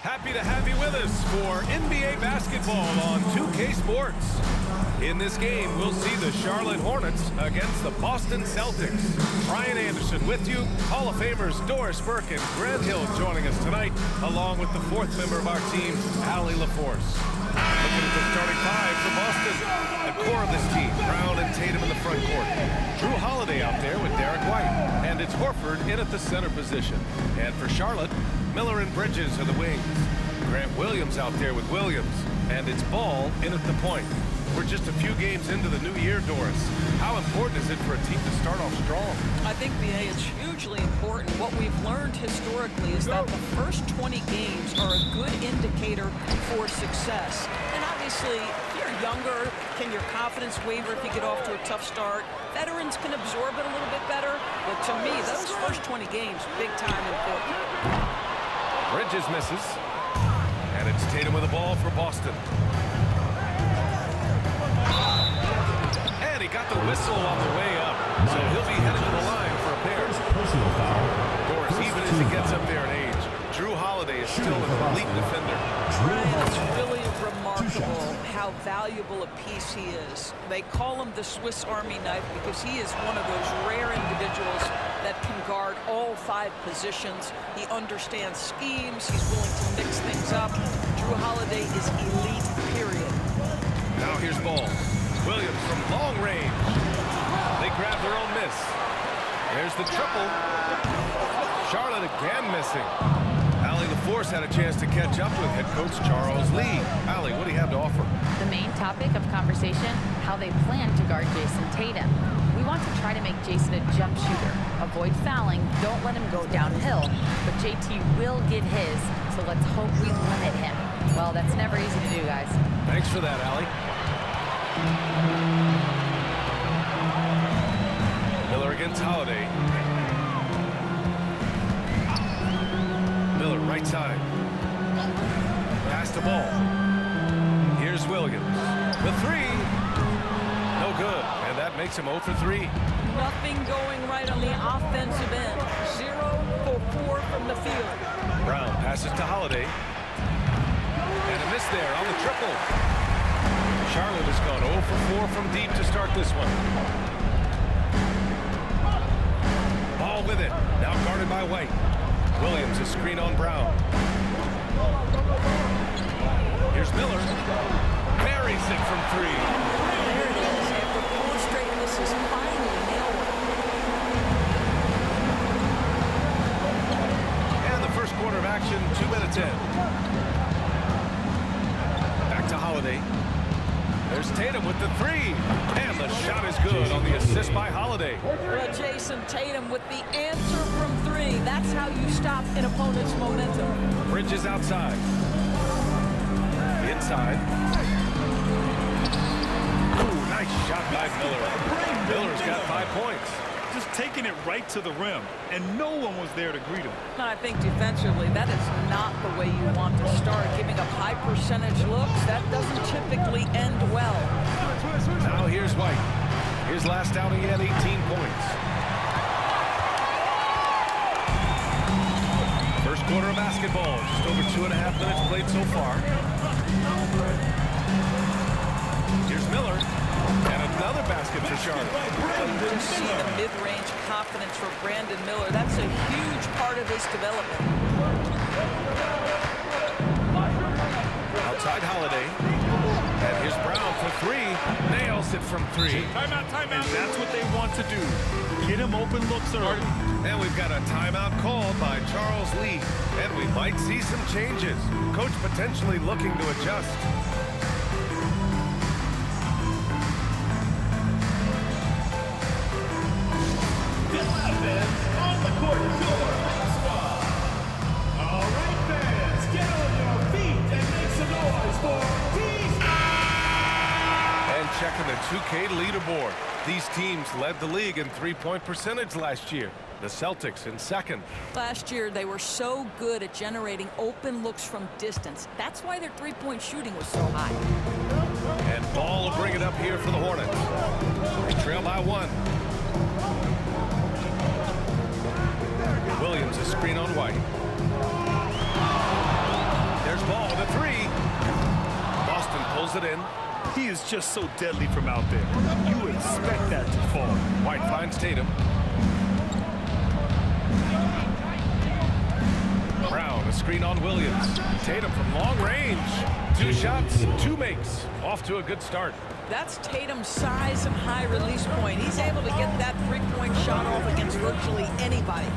Happy to have you with us for NBA basketball on 2K Sports. In this game, we'll see the Charlotte Hornets against the Boston Celtics. Brian Anderson with you, Hall of Famers Doris Burke and Grant Hill joining us tonight, along with the fourth member of our team, Allie LaForce. Looking at the starting five for Boston. The core of this team, Brown and Tatum in the front court. Drew Holiday out there with Derek White. And it's Horford in at the center position. And for Charlotte, Miller and Bridges are the wings. Grant Williams out there with Williams. And it's Ball in at the point. We're just a few games into the new year, Doris. How important is it for a team to start off strong? I think, BA, it's hugely important. What we've learned historically is that the first 20 games are a good indicator for success. And obviously, if you're younger, can your confidence waver if you get off to a tough start? Veterans can absorb it a little bit better. But to me, those first 20 games, big time important. Bridges misses. And it's Tatum with the ball for Boston. And he got the whistle on the way up. So he'll be headed to the line for a pair. Personal foul. Doris, even as he gets up there in age, Drew Holiday is still an elite defender. It's really remarkable how valuable a piece he is. They call him the Swiss Army knife because he is one of those rare individuals that can guard all 5 positions. He understands schemes. He's willing to mix things up. Drew Holiday is elite, period. Now here's Ball. Williams from long range. They grab their own miss. There's the triple. Charlotte again missing. Allie LaForce had a chance to catch up with head coach Charles Lee. Allie, what do you have to offer? The main topic of conversation, how they plan to guard Jason Tatum. We want to try to make Jason a jump shooter. Avoid fouling, don't let him go downhill. But JT will get his, so let's hope we limit him. Well, that's never easy to do, guys. Thanks for that, Allie. Miller against Holiday. Miller, right side. Pass the ball. Here's Williams. The three. No good. And that makes him 0 for 3. Nothing going right on the offensive end. 0 for 4 from the field. Brown passes to Holiday. And a miss there on the triple. Charlotte has gone 0 for 4 from deep to start this one. Ball with it. Now guarded by White. Williams is screen on Brown. Here's Miller. Buries it from 3. There it is. After 4 straight misses, finally nailed it. And the first quarter of action, 2 minutes in. Back to Holiday. There's Tatum with the 3. And the shot is good on the assist by Holiday. Well, Jason Tatum with the answer from 3. That's how you stop an opponent's momentum. Bridges outside. Inside. Ooh, nice shot by Miller. Miller's got 5 points. Just taking it right to the rim, and no one was there to greet him. And I think defensively, that is not the way you want to start. Giving up high percentage looks, that doesn't typically end well. Now here's White. His last outing, he had 18 points. First quarter of basketball, just over 2.5 minutes played so far. Here's Miller. And another basket for Charlotte. You can see the mid-range confidence for Brandon Miller. That's a huge part of his development. Outside Holiday. And here's Brown for 3. Nails it from 3. Timeout. And that's what they want to do. Get him open looks early. And we've got a timeout called by Charles Lee. And we might see some changes. Coach potentially looking to adjust. On the court, your squad. All right, fans, get on your feet and make some noise for Team. And checking the 2K leaderboard. These teams led the league in three-point percentage last year. The Celtics in second. Last year, they were so good at generating open looks from distance. That's why their three-point shooting was so high. And Ball will bring it up here for the Hornets. They trail by 1. Williams, a screen on White. He is just so deadly from out there. You expect that to fall. White finds Tatum. Brown, a screen on Williams. Tatum from long range. 2 shots, 2 makes. Off to a good start. That's Tatum's size and high release point. He's able to get that three-point shot off against virtually anybody.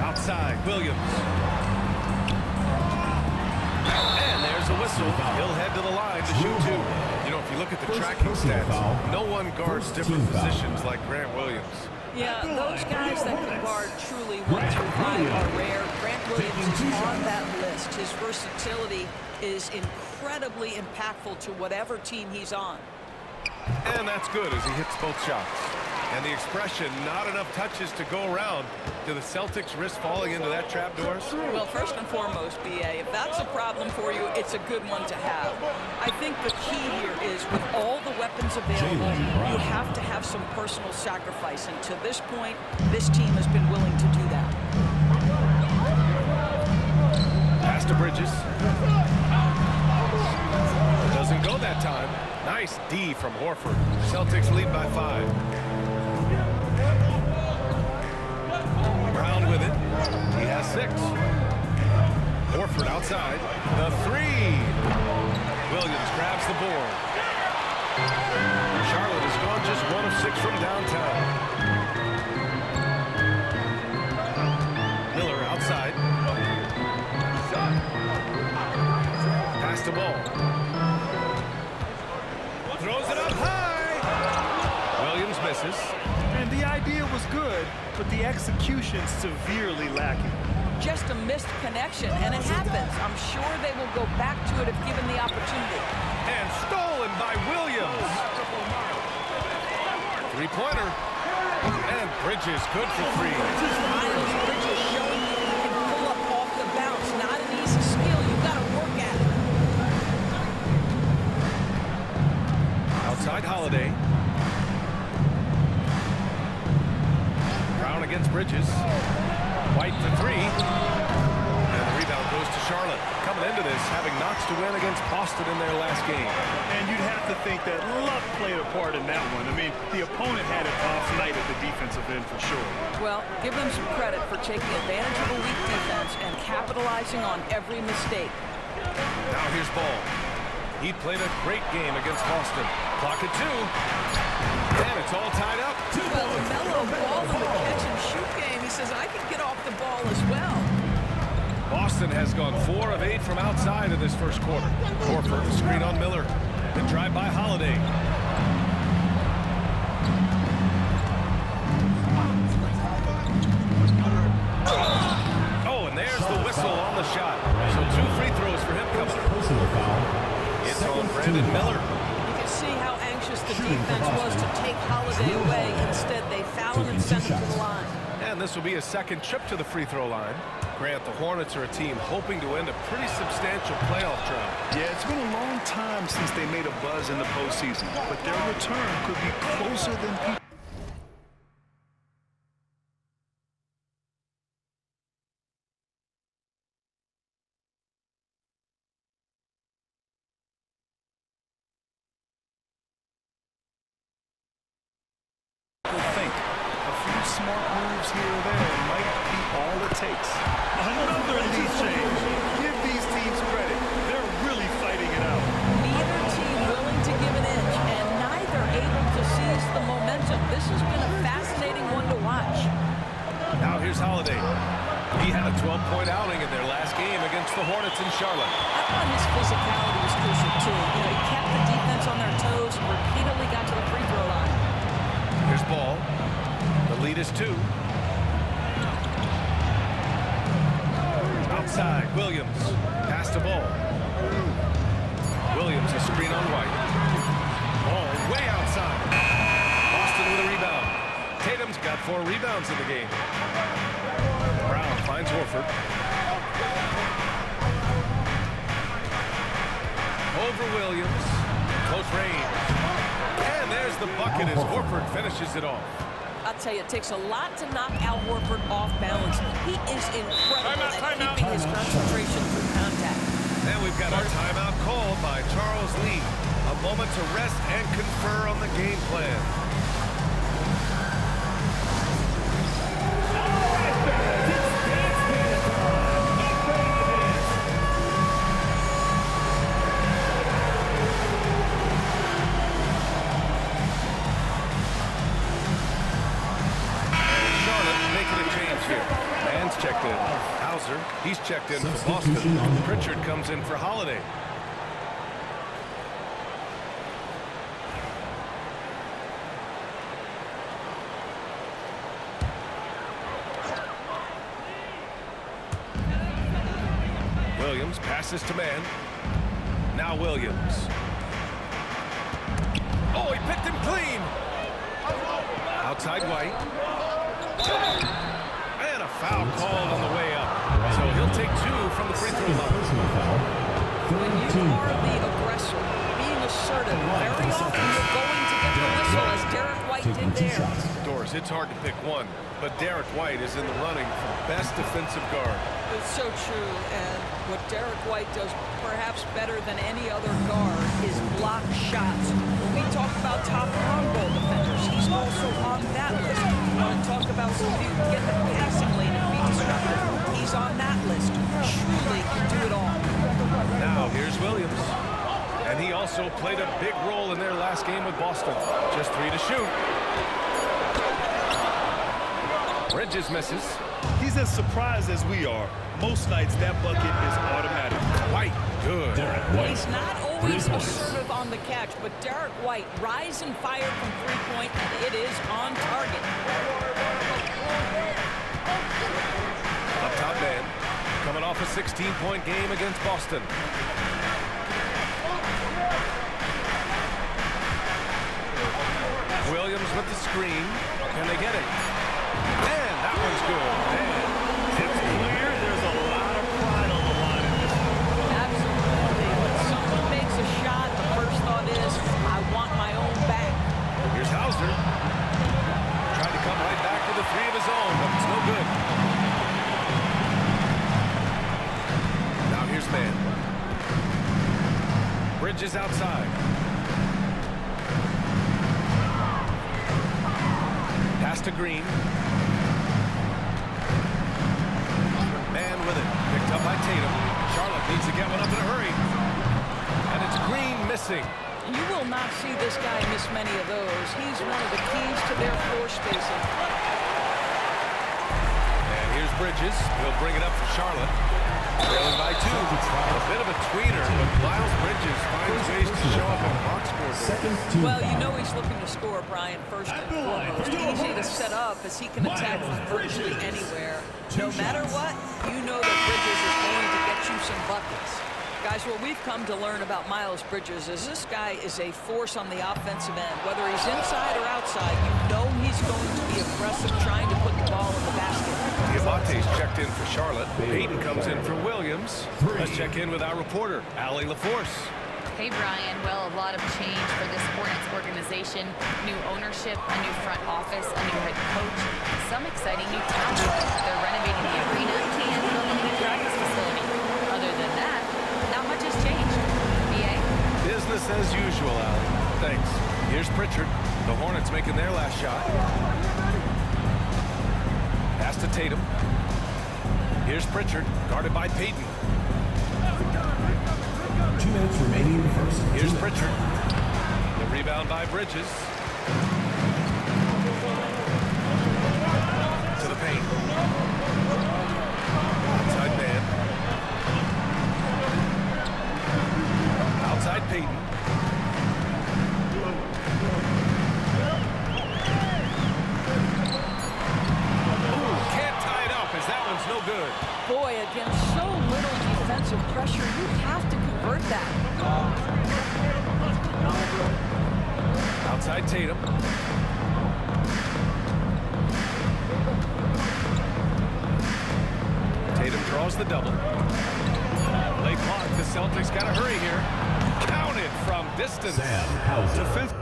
Outside, Williams. And there's a whistle. He'll head to the line to shoot 2. You know, if you look at the tracking stats, no one guards different positions like Grant Williams. Yeah, those guys that can guard truly 1 through 5 are rare. Grant Williams is on that list. His versatility is incredibly impactful to whatever team he's on. And that's good as he hits both shots. And the expression, not enough touches to go around. Do the Celtics risk falling into that trap, Doris? Well, first and foremost, B.A., if that's a problem for you, it's a good one to have. I think the key here is with all the weapons available, you have to have some personal sacrifice. And to this point, this team has been willing to do that. Pass to Bridges. Doesn't go that time. Nice D from Horford. Celtics lead by 5. Brown with it. He has 6. Horford outside. The 3. Williams grabs the board. Charlotte has gone just 1 of 6 from downtown. Miller outside. Pass the ball. Throws it up high. Williams misses. And the idea was good, but the execution severely lacking. Just a missed connection, and it happens. I'm sure they will go back to it if given the opportunity. And stolen by Williams. 3-pointer. And Bridges good for 3. Miles Bridges showing you can pull up off the bounce. Not an easy skill. You've got to work at it. Outside Holiday. Brown against Bridges. White for 3. And the rebound goes to Charlotte. Coming into this, having notched to win against Boston in their last game. And you'd have to think that luck played a part in that one. I mean, the opponent had an off night at the defensive end for sure. Well, give them some credit for taking advantage of a weak defense and capitalizing on every mistake. Now here's Ball. He played a great game against Boston. Clock at 2. And it's all tied up. Well, LaMelo Ball in the catch-and-shoot game, he says, I can get off the ball as well. Boston has gone 4 of 8 from outside in this first quarter. Horford, the screen on Miller. The drive by Holiday. Oh, and there's the whistle on the shot. So 2 free throws for him coming. It's on Brandon Miller. You can see how anxious the defense was to take Holiday away. Instead, they foul him and send him to the line. And this will be a second trip to the free throw line. Grant, the Hornets are a team hoping to end a pretty substantial playoff drought. Yeah, it's been a long time since they made a buzz in the postseason, but their return could be closer than people. Smart moves here or there might be all it takes. Another lead change. Give these teams credit. They're really fighting it out. Neither team willing to give an inch, and neither able to seize the momentum. This has been a fascinating one to watch. Now here's Holiday. He had a 12-point outing in their last game against the Hornets in Charlotte. I thought his physicality was crucial too. You know, he kept the defense on their toes and repeatedly got to the free throw line. Here's Ball. The lead is 2. Outside, Williams. Pass the ball. Williams, a screen on White. Ball way outside. Boston with a rebound. Tatum's got 4 rebounds in the game. Brown finds Horford. Over Williams. Close range. And there's the bucket as Horford finishes it off. I'll tell you, it takes a lot to knock Al Horford off balance. He is incredible at keeping his concentration through contact. And we've got our timeout called by Charles Lee. A moment to rest and confer on the game plan. Mann's checked in. Hauser, he's checked in for Boston. Pritchard comes in for Holiday. Williams passes to Mann. Now Williams. Oh, he picked him clean. Outside White. And a foul called on the way up. So he'll take 2 from the free throw line. When you are the aggressor, being assertive, very often you're going to get the whistle, as Derek White did there. Doris, it's hard to pick one, but Derek White is in the running for best defensive guard. It's so true, and what Derek White does perhaps better than any other guard is block shots. When we talk about top on-ball defenders, he's also on that list. You want to talk about somebody who can get the passing lane and be disruptive, he's on that list. Truly can do it all. Now here's Williams. And he also played a big role in their last game with Boston. Just 3 to shoot. Bridges misses. He's as surprised as we are. Most nights, that bucket is automatic. White, good. He's not always assertive on the catch, but Derek White, rise and fire from three-point, and it is on target. Up top man, coming off a 16-point game against Boston. Williams with the screen. Can they get it? Man, that one's good. Man. It's clear there's a lot of pride on the line in this one. Absolutely. When someone makes a shot, the first thought is, I want my own back. Here's Hauser. Tried to come right back with a 3 of his own, but it's no good. Now here's Mann. Bridges outside. Pass to Green. Mann with it. Picked up by Tatum. Charlotte needs to get one up in a hurry. And it's Green missing. You will not see this guy miss many of those. He's one of the keys to their floor spacing. And here's Bridges. He'll bring it up for Charlotte. Trailing by 2. A bit of a tweener, but Miles Bridges finds ways to show up in the box score. Well, you know he's looking to score, Brian, first and foremost. Easy to set up as he can attack from virtually anywhere. No matter what, you know that Bridges is going to get you some buckets. Guys, what we've come to learn about Miles Bridges is this guy is a force on the offensive end. Whether he's inside or outside, you know he's going to be aggressive trying to put the ball in the basket. Diamante's checked in for Charlotte. Payton comes in for Williams. Let's check in with our reporter, Allie LaForce. Hey, Brian. Well, a lot of change for this Hornets organization. New ownership, a new front office, a new head coach, some exciting new talent. They're renovating the arena and building a new practice facility. Other than that, not much has changed. BA? Business as usual, Allie. Thanks. Here's Pritchard. The Hornets making their last shot. Pass to Tatum. Here's Pritchard, guarded by Payton. 2 minutes remaining in the first. Here's Pritchard. The rebound by Bridges. To the paint. Outside man. Outside Payton. No good. Boy, against so little defensive pressure, you have to convert that. Outside Tatum. Tatum draws the double. Late clock. The Celtics got to hurry here. Counted from distance. Sam Hauser. Defense.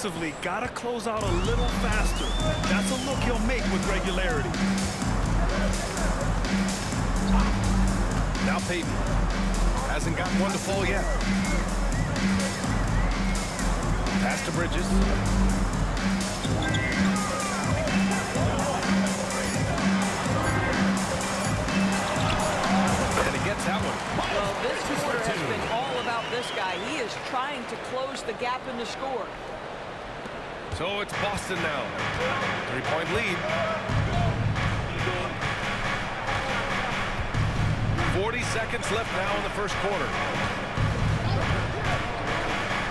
Got to close out a little faster. That's a look he'll make with regularity. Now Payton hasn't gotten one to fall yet. Pass to Bridges. And he gets that one. Well, this quarter has been all about this guy. He is trying to close the gap in the score. So it's Boston now. 3-point lead. 40 seconds left now in the first quarter.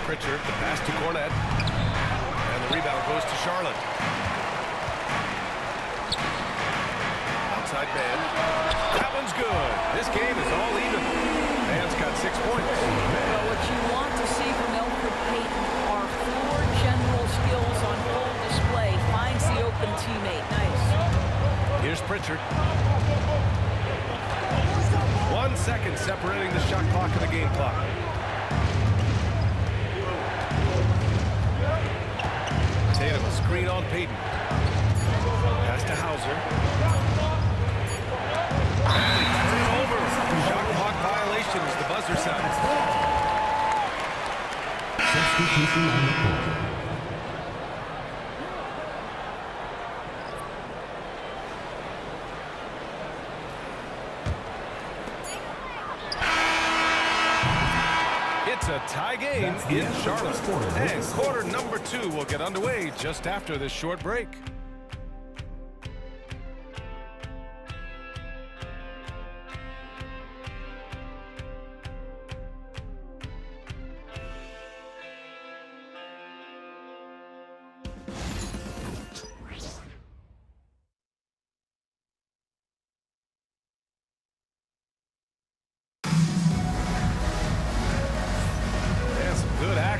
Pritchard, the pass to Cornette. And the rebound goes to Charlotte. Outside man. That one's good. This game is all even. Man's got 6 points. Well, what you want to see from Elfrid Payton are 4 general skills on full display. Finds the open teammate. Nice. Here's Pritchard. 1 second separating the shot clock and the game clock. Tatum, a screen on Payton. Pass to Hauser. And they turn it over. Shot clock violation as the buzzer sounds. Substitution on the court. It's a tie game in Charlotte. And quarter number 2 will get underway just after this short break.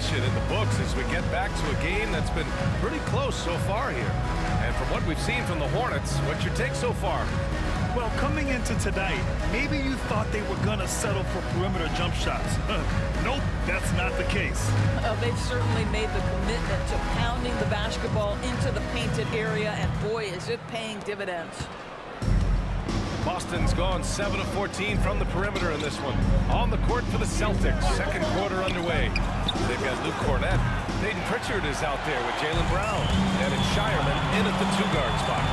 In the books as we get back to a game that's been pretty close so far here. And from what we've seen from the Hornets, what's your take so far? Well, coming into tonight, maybe you thought they were going to settle for perimeter jump shots. Nope, that's not the case. They've certainly made the commitment to pounding the basketball into the painted area, and boy, is it paying dividends. Boston's gone 7 of 14 from the perimeter in this one. On the court for the Celtics. Second quarter underway. They've got Luke Cornette. Payton Pritchard is out there with Jaylen Brown. And it's Shireman in at the 2-guard spot.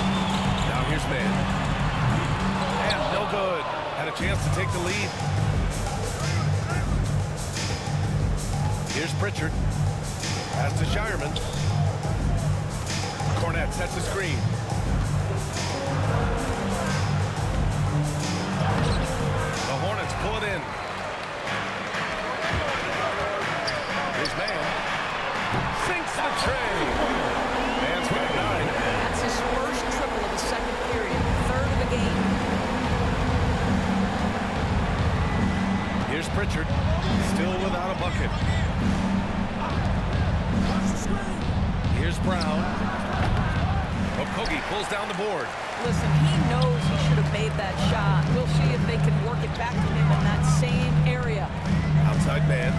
Now here's Mann. And no good. Had a chance to take the lead. Here's Pritchard. Pass to Shireman. Cornette sets a screen. The Hornets pull it in. Here's Mann. Sinks the tray. Mann's got 9. That's his first triple of the second period. Third of the game. Here's Pritchard. Still without a bucket. Here's Brown. Okogie pulls down the board. Listen, he knows he should have made that shot. We'll see if they can work it back to him in that same area. Outside man.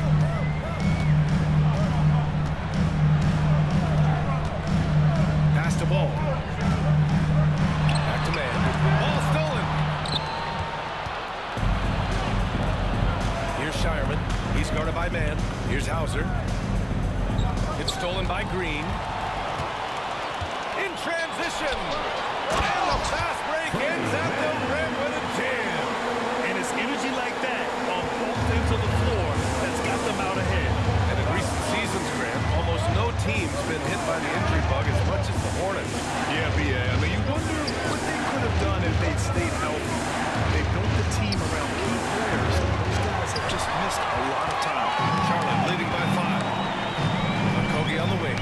Pass to Ball. Back to man. Ball stolen. Here's Shireman. He's guarded by Man. Here's Hauser. It's stolen by Green. In transition. And the fast break ends at the rim with a jam. And it's energy like that on both ends of the floor that's got them out ahead. And in recent seasons, Grant, almost no team's been hit by the injury bug as much as the Hornets. Yeah, B.A. I mean, you wonder what they could have done if they'd stayed healthy. They built the team around key players. Those guys have just missed a lot of time. Charlotte leading by 5. Okogie on the wing.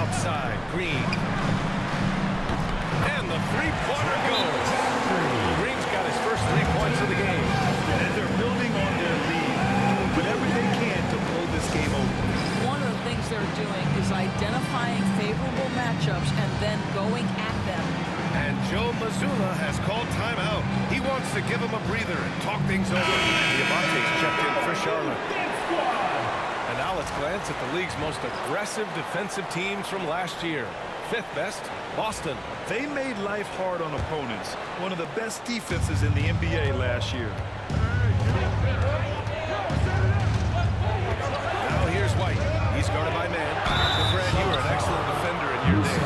Outside, Green. And the three-pointer goes. Green's got his first 3 points of the game. And they're building on their lead, doing whatever they can to blow this game over. One of the things they're doing is identifying favorable matchups and then going at them. And Joe Mazzulla has called timeout. He wants to give him a breather and talk things over. Diamante's checked in for Charlotte. Now let's glance at the league's most aggressive defensive teams from last year. 5th best, Boston. They made life hard on opponents. One of the best defenses in the NBA last year. Now here's White. He's guarded by man. Brad, you were an excellent defender in your day.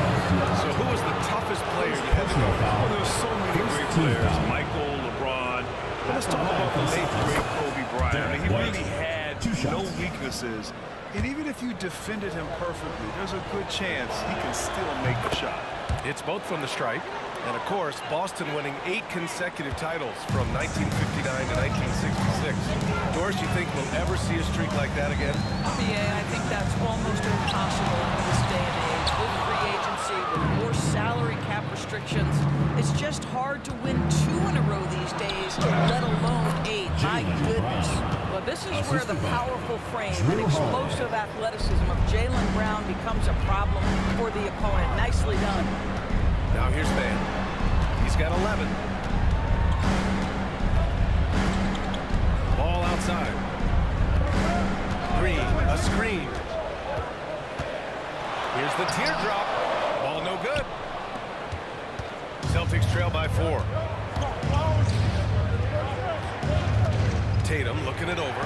So who was the toughest player you had to go with? Oh, there's so many great players. Michael, LeBron. But let's talk about the late, great Kobe Bryant. I mean, he really had no weaknesses. And even if you defended him perfectly, there's a good chance he can still make the shot. It's both from the stripe. And, of course, Boston winning 8 consecutive titles from 1959 to 1966. Doris, you think we'll ever see a streak like that again? Yeah, I think that's almost impossible in this day and age. With free agency, with more salary cap restrictions, it's just hard to win 2 in a row these days, let alone 8. My goodness. Well, this is where the powerful frame and explosive athleticism of Jaylen Brown becomes a problem for the opponent. Nicely done. Now here's Van. He's got 11. Ball outside. Green, a screen. Here's the teardrop. Ball no good. Celtics trail by 4. Tatum looking it over.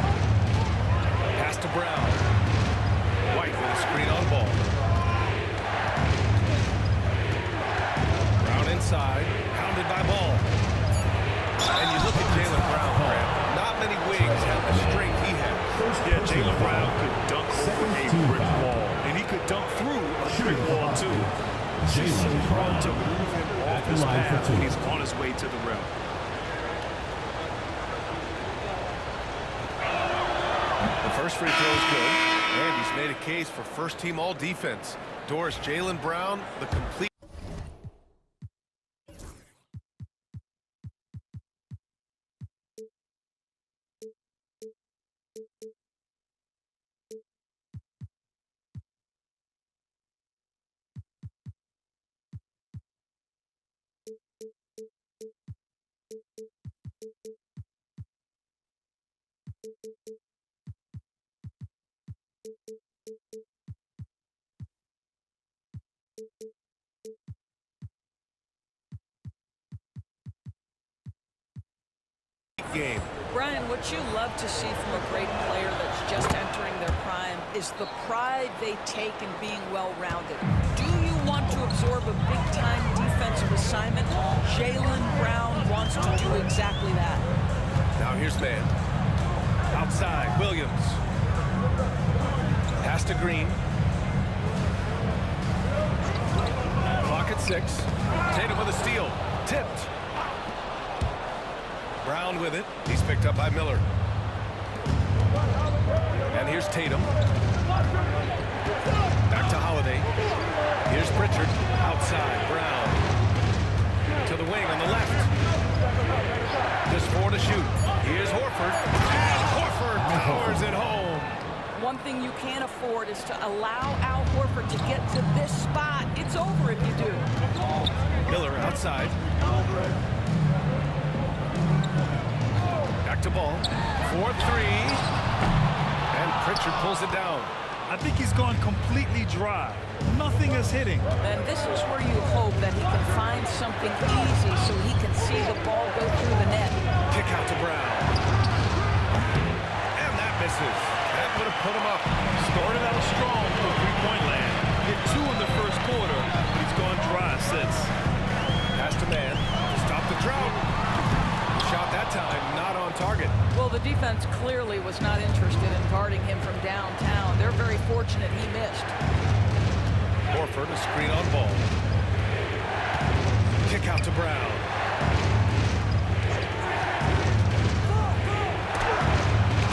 Pass to Brown. White with a screen on ball. Brown inside, pounded by Ball. And you look at Jaylen Brown, Grant. Not many wings have the strength he has. Yeah, Jaylen Brown could dunk over a brick wall, and he could dunk through a brick wall too. It's just so hard to move him off his path when he's on his way to the rim. The first free throw is good, and he's made a case for first-team all-defense. Doris, Jaylen Brown, the complete. Game. Brian, what you love to see from a great player that's just entering their prime is the pride they take in being well-rounded. Do you want to absorb a big-time defensive assignment? Jaylen Brown wants to do exactly that. Now here's man. Outside, Williams. Pass to Green. Clock at 6. Tatum with a steal. Tipped. Brown with it. He's picked up by Miller. And here's Tatum. Back to Holiday. Here's Pritchard. Outside, Brown. To the wing on the left. Just 4 to shoot. Here's Horford. And Horford powers it home. One thing you can't afford is to allow Al Horford to get to this spot. It's over if you do. Miller outside. Back to Ball. 4-3. And Pritchard pulls it down. I think he's gone completely dry. Nothing is hitting. And this is where you hope that he can find something easy so he can see the ball go through the net. Kick out to Brown. And that misses. That would have put him up. Started out strong for three-point land. Hit 2 in the first quarter, but he's gone dry since. Pass to man. Stop the drought. Shot that time, not on target. Well, the defense clearly was not interested in guarding him from downtown. They're very fortunate he missed. Horford, a screen on Ball. Kick out to Brown.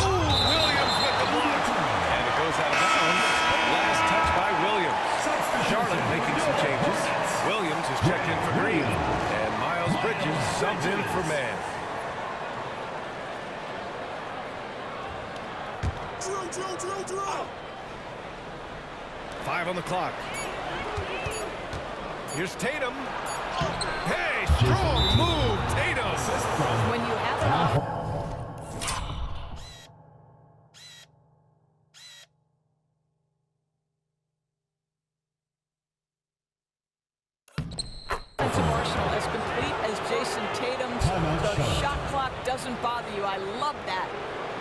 Ooh, Williams with the block. And it goes out of bounds. Last touch by Williams. Charlotte making some changes. Williams is checked in for Green. And Miles Bridges subs in for man. Drill. 5 on the clock. Here's Tatum. Hey, strong move, Tatum. When you have an Tatum's the shot clock doesn't bother you. I love that.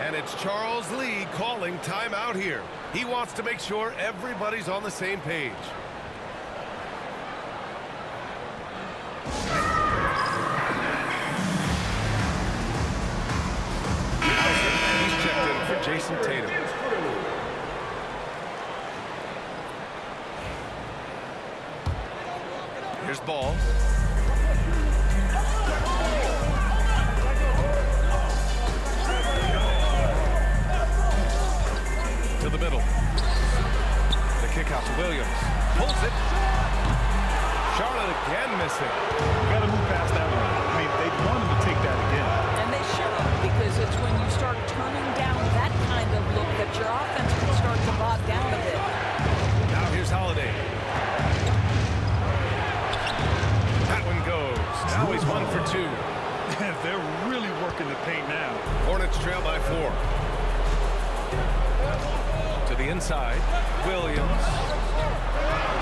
And it's Charles Lee calling timeout here. He wants to make sure everybody's on the same page. He's checked in for Jason Tatum. Here's Ball. To the middle. The kick out to Williams. Pulls it. Charlotte again missing. Got to move past that one. I mean, they want him to take that again. And they should, because it's when you start turning down that kind of look that your offense can start to bog down a bit. Now here's Holiday. That one goes. Now he's 1 for 2. They're really working the paint now. Hornets trail by 4. To the inside. Williams.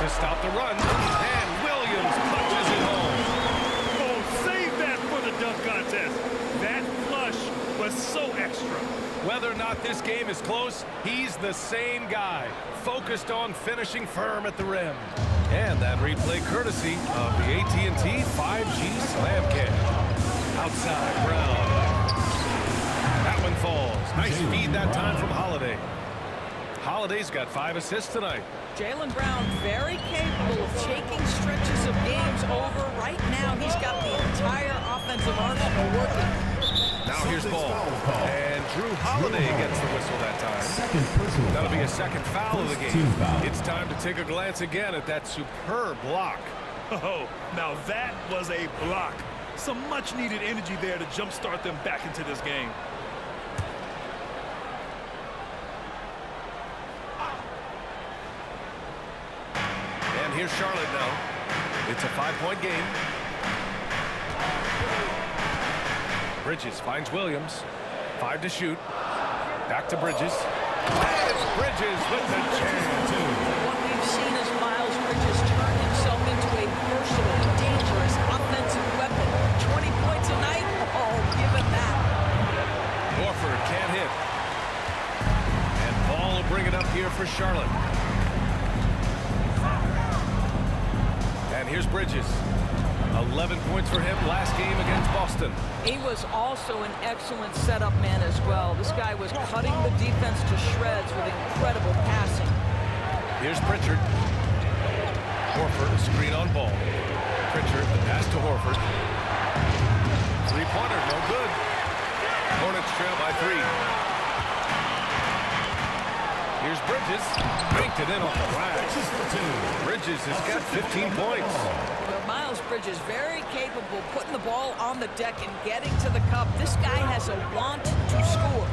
To stop the run. And Williams punches it home. Oh, save that for the dunk contest. That flush was so extra. Whether or not this game is close, he's the same guy. Focused on finishing firm at the rim. And that replay courtesy of the AT&T 5G Slam Cam. Outside, Brown. That one falls. Nice feed that time from Holiday. Holiday's got 5 assists tonight. Jaylen Brown very capable of taking stretches of games over. Right now, he's got the entire offensive arsenal working. Now here's Ball. And Drew Holiday gets the whistle that time. That'll be a second foul of the game. It's time to take a glance again at that superb block. Oh, now that was a block. Some much-needed energy there to jumpstart them back into this game. And here's Charlotte now. It's a 5-point game. Bridges finds Williams. 5 to shoot. Back to Bridges. And it's Bridges with the chance. What we've seen is Miles Bridges turn himself into a versatile, dangerous offensive weapon. 20 points a night? Oh, give him that. Horford can't hit. And Ball will bring it up here for Charlotte. And here's Bridges. 11 points for him last game against Boston. He was also an excellent setup man as well. This guy was cutting the defense to shreds with incredible passing. Here's Pritchard. Horford, a screen on Ball. Pritchard, the pass to Horford. Three-pointer, no good. Hornets trail by 3. Here's Bridges. Banked it in off the glass. Bridges has got 15 points. Well, Miles Bridges very capable putting the ball on the deck and getting to the cup. This guy has a want to score.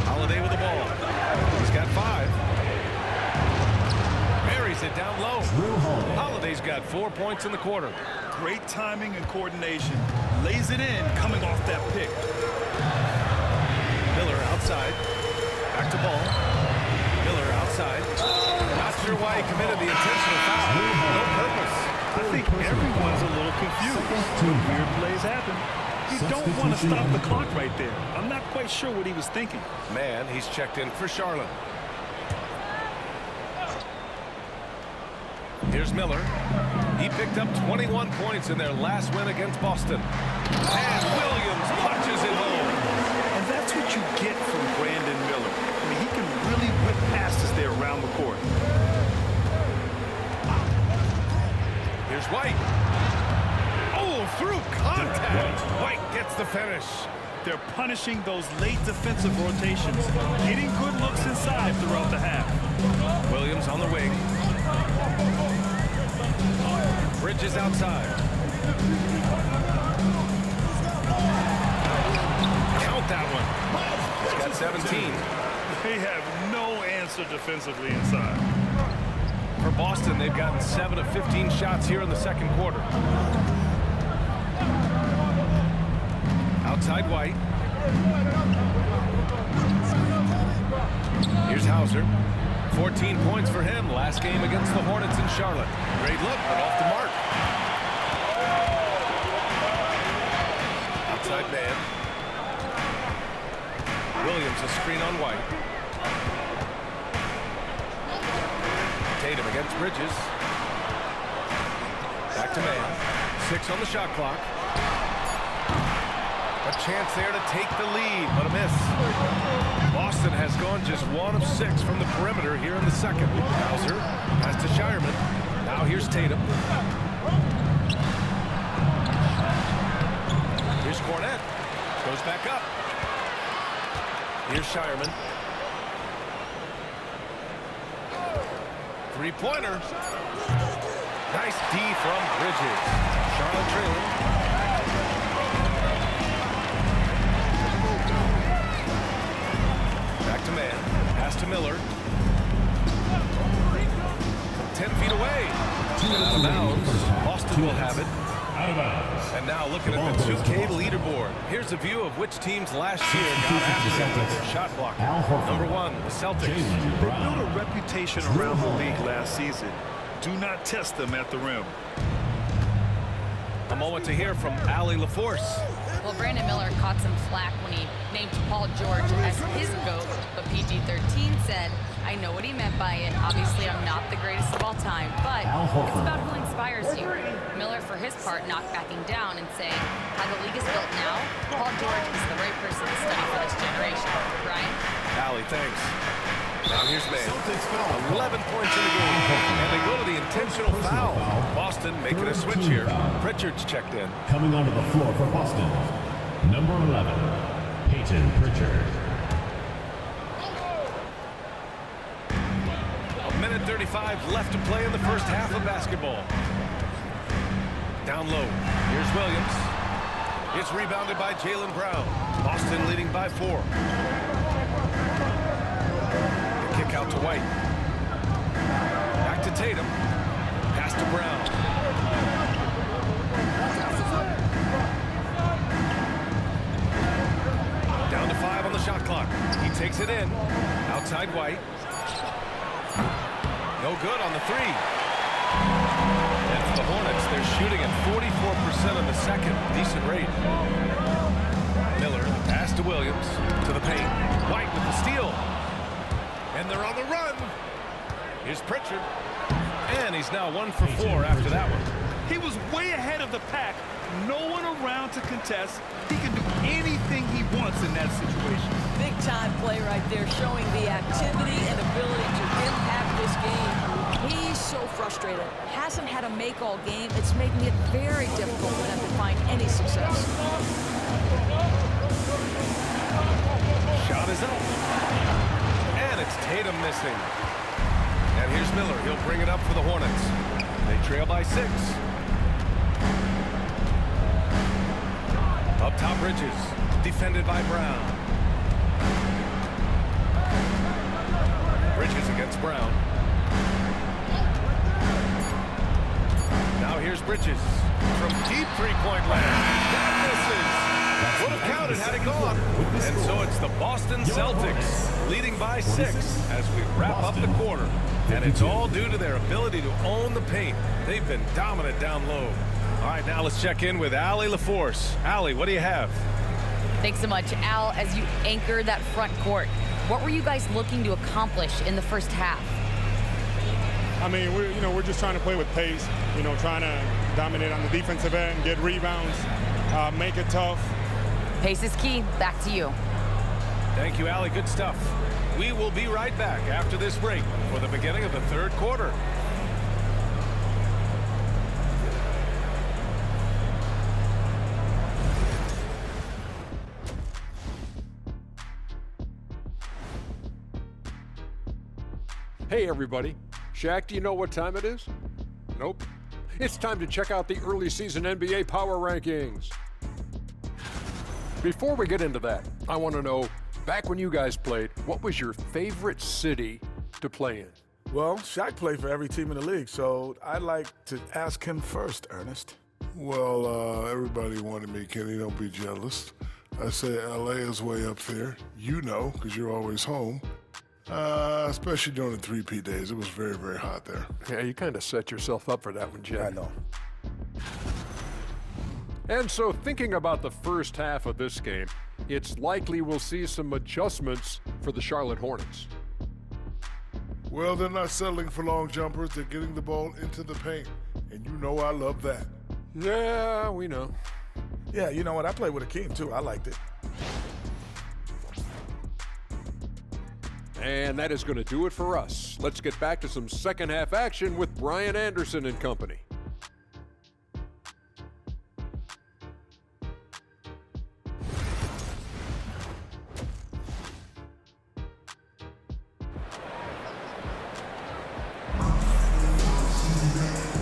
Holiday with the ball. He's got 5. Buries it down low. Holiday's got 4 points in the quarter. Great timing and coordination. Lays it in coming off that pick. Miller outside. Back to Ball. Miller outside. Not sure why he committed the intentional foul. No purpose. I think everyone's a little confused. Weird plays happen. You don't want to stop the clock right there. I'm not quite sure what he was thinking. Man, he's checked in for Charlotte. Here's Miller. He picked up 21 points in their last win against Boston. And Williams punches it home. And that's what you get from Brandon Miller. I mean, he can really whip passes there around the court. Here's White. Oh, through contact. White gets the finish. They're punishing those late defensive rotations, getting good looks inside throughout the half. Williams on the wing. Bridges outside. Count that one. He's got 17. They have no answer defensively inside. For Boston, they've gotten 7 of 15 shots here in the second quarter. Outside White. Here's Hauser. 14 points for him last game against the Hornets in Charlotte. Great look, but off the mark. Williams a screen on White. Tatum against Bridges. Back to man. 6 on the shot clock. A chance there to take the lead, but a miss. Boston has gone just 1 of 6 from the perimeter here in the second. Bowser pass to Shireman. Now here's Tatum. Here's Cornette. Goes back up. Here's Shireman. Three-pointer. Nice D from Bridges. Charlotte trailing. Back to man. Pass to Miller. 10 feet away. Out of bounds. Boston will have it. Out of bounds. And now looking at the 2K leaderboard. Here's a view of which teams last year got after it with their shot blocker. Number 1, the Celtics. They built a reputation around the league last season. Do not test them at the rim. A moment to hear from Allie LaForce. Well, Brandon Miller caught some flack when he named Paul George as his GOAT, but PG-13 said, I know what he meant by it. Obviously, I'm not the greatest of all time, but it's about who inspires you. Miller, for his part, not backing down and saying, how the league is built now, Paul George is the right person to study for this generation. Ryan? Allie, thanks. Now here's man. 11 points in the game, and they go to the intentional foul. Boston making a switch here. Pritchard's checked in. Coming onto the floor for Boston, number 11, Peyton Pritchard. A minute 35 left to play in the first half of basketball. Down low. Here's Williams. It's rebounded by Jaylen Brown. Boston leading by 4. Kick out to White. Back to Tatum. Pass to Brown. Down to 5 on the shot clock. He takes it in. Outside White. No good on the 3. And for the Hornets, they're shooting at 44% in the second. Decent rate. Miller, pass to Williams. To the paint. White with the steal. And they're on the run. Here's Pritchard. And he's now 1 for 4 after that one. He was way ahead of the pack. No one around to contest. He can do anything he wants in that situation. Big time play right there, showing the activity and ability to impact this game. He's so frustrated. Hasn't had a make all game. It's making it very difficult for them to find any success. Shot is up. And it's Tatum missing. And here's Miller. He'll bring it up for the Hornets. They trail by 6. Up top, Bridges. Defended by Brown. Bridges against Brown. Now here's Bridges. From deep three-point land. That misses. Would have counted had it gone. And so it's the Boston Celtics leading by 6 as we wrap up the quarter. And it's all due to their ability to own the paint. They've been dominant down low. All right, now let's check in with Allie LaForce. Allie, what do you have? Thanks so much, Al. As you anchor that front court, what were you guys looking to accomplish in the first half? I mean, we're just trying to play with pace, trying to dominate on the defensive end, get rebounds, make it tough. Pace is key. Back to you. Thank you, Allie. Good stuff. We will be right back after this break for the beginning of the third quarter. Hey everybody, Shaq, do you know what time it is? Nope. It's time to check out the early season NBA Power Rankings. Before we get into that, I want to know, back when you guys played, what was your favorite city to play in? Well, Shaq played for every team in the league, so I'd like to ask him first, Ernest. Well, everybody wanted me, Kenny, don't be jealous. I say LA is way up there. You know, because you're always home. Especially during the 3P days. It was very, very hot there. Yeah, you kind of set yourself up for that one, Jim. I know. And so thinking about the first half of this game, it's likely we'll see some adjustments for the Charlotte Hornets. Well, they're not settling for long jumpers. They're getting the ball into the paint. And you know I love that. Yeah, we know. Yeah, you know what? I played with Akeem, too. I liked it. And that is going to do it for us. Let's get back to some second half action with Brian Anderson and company.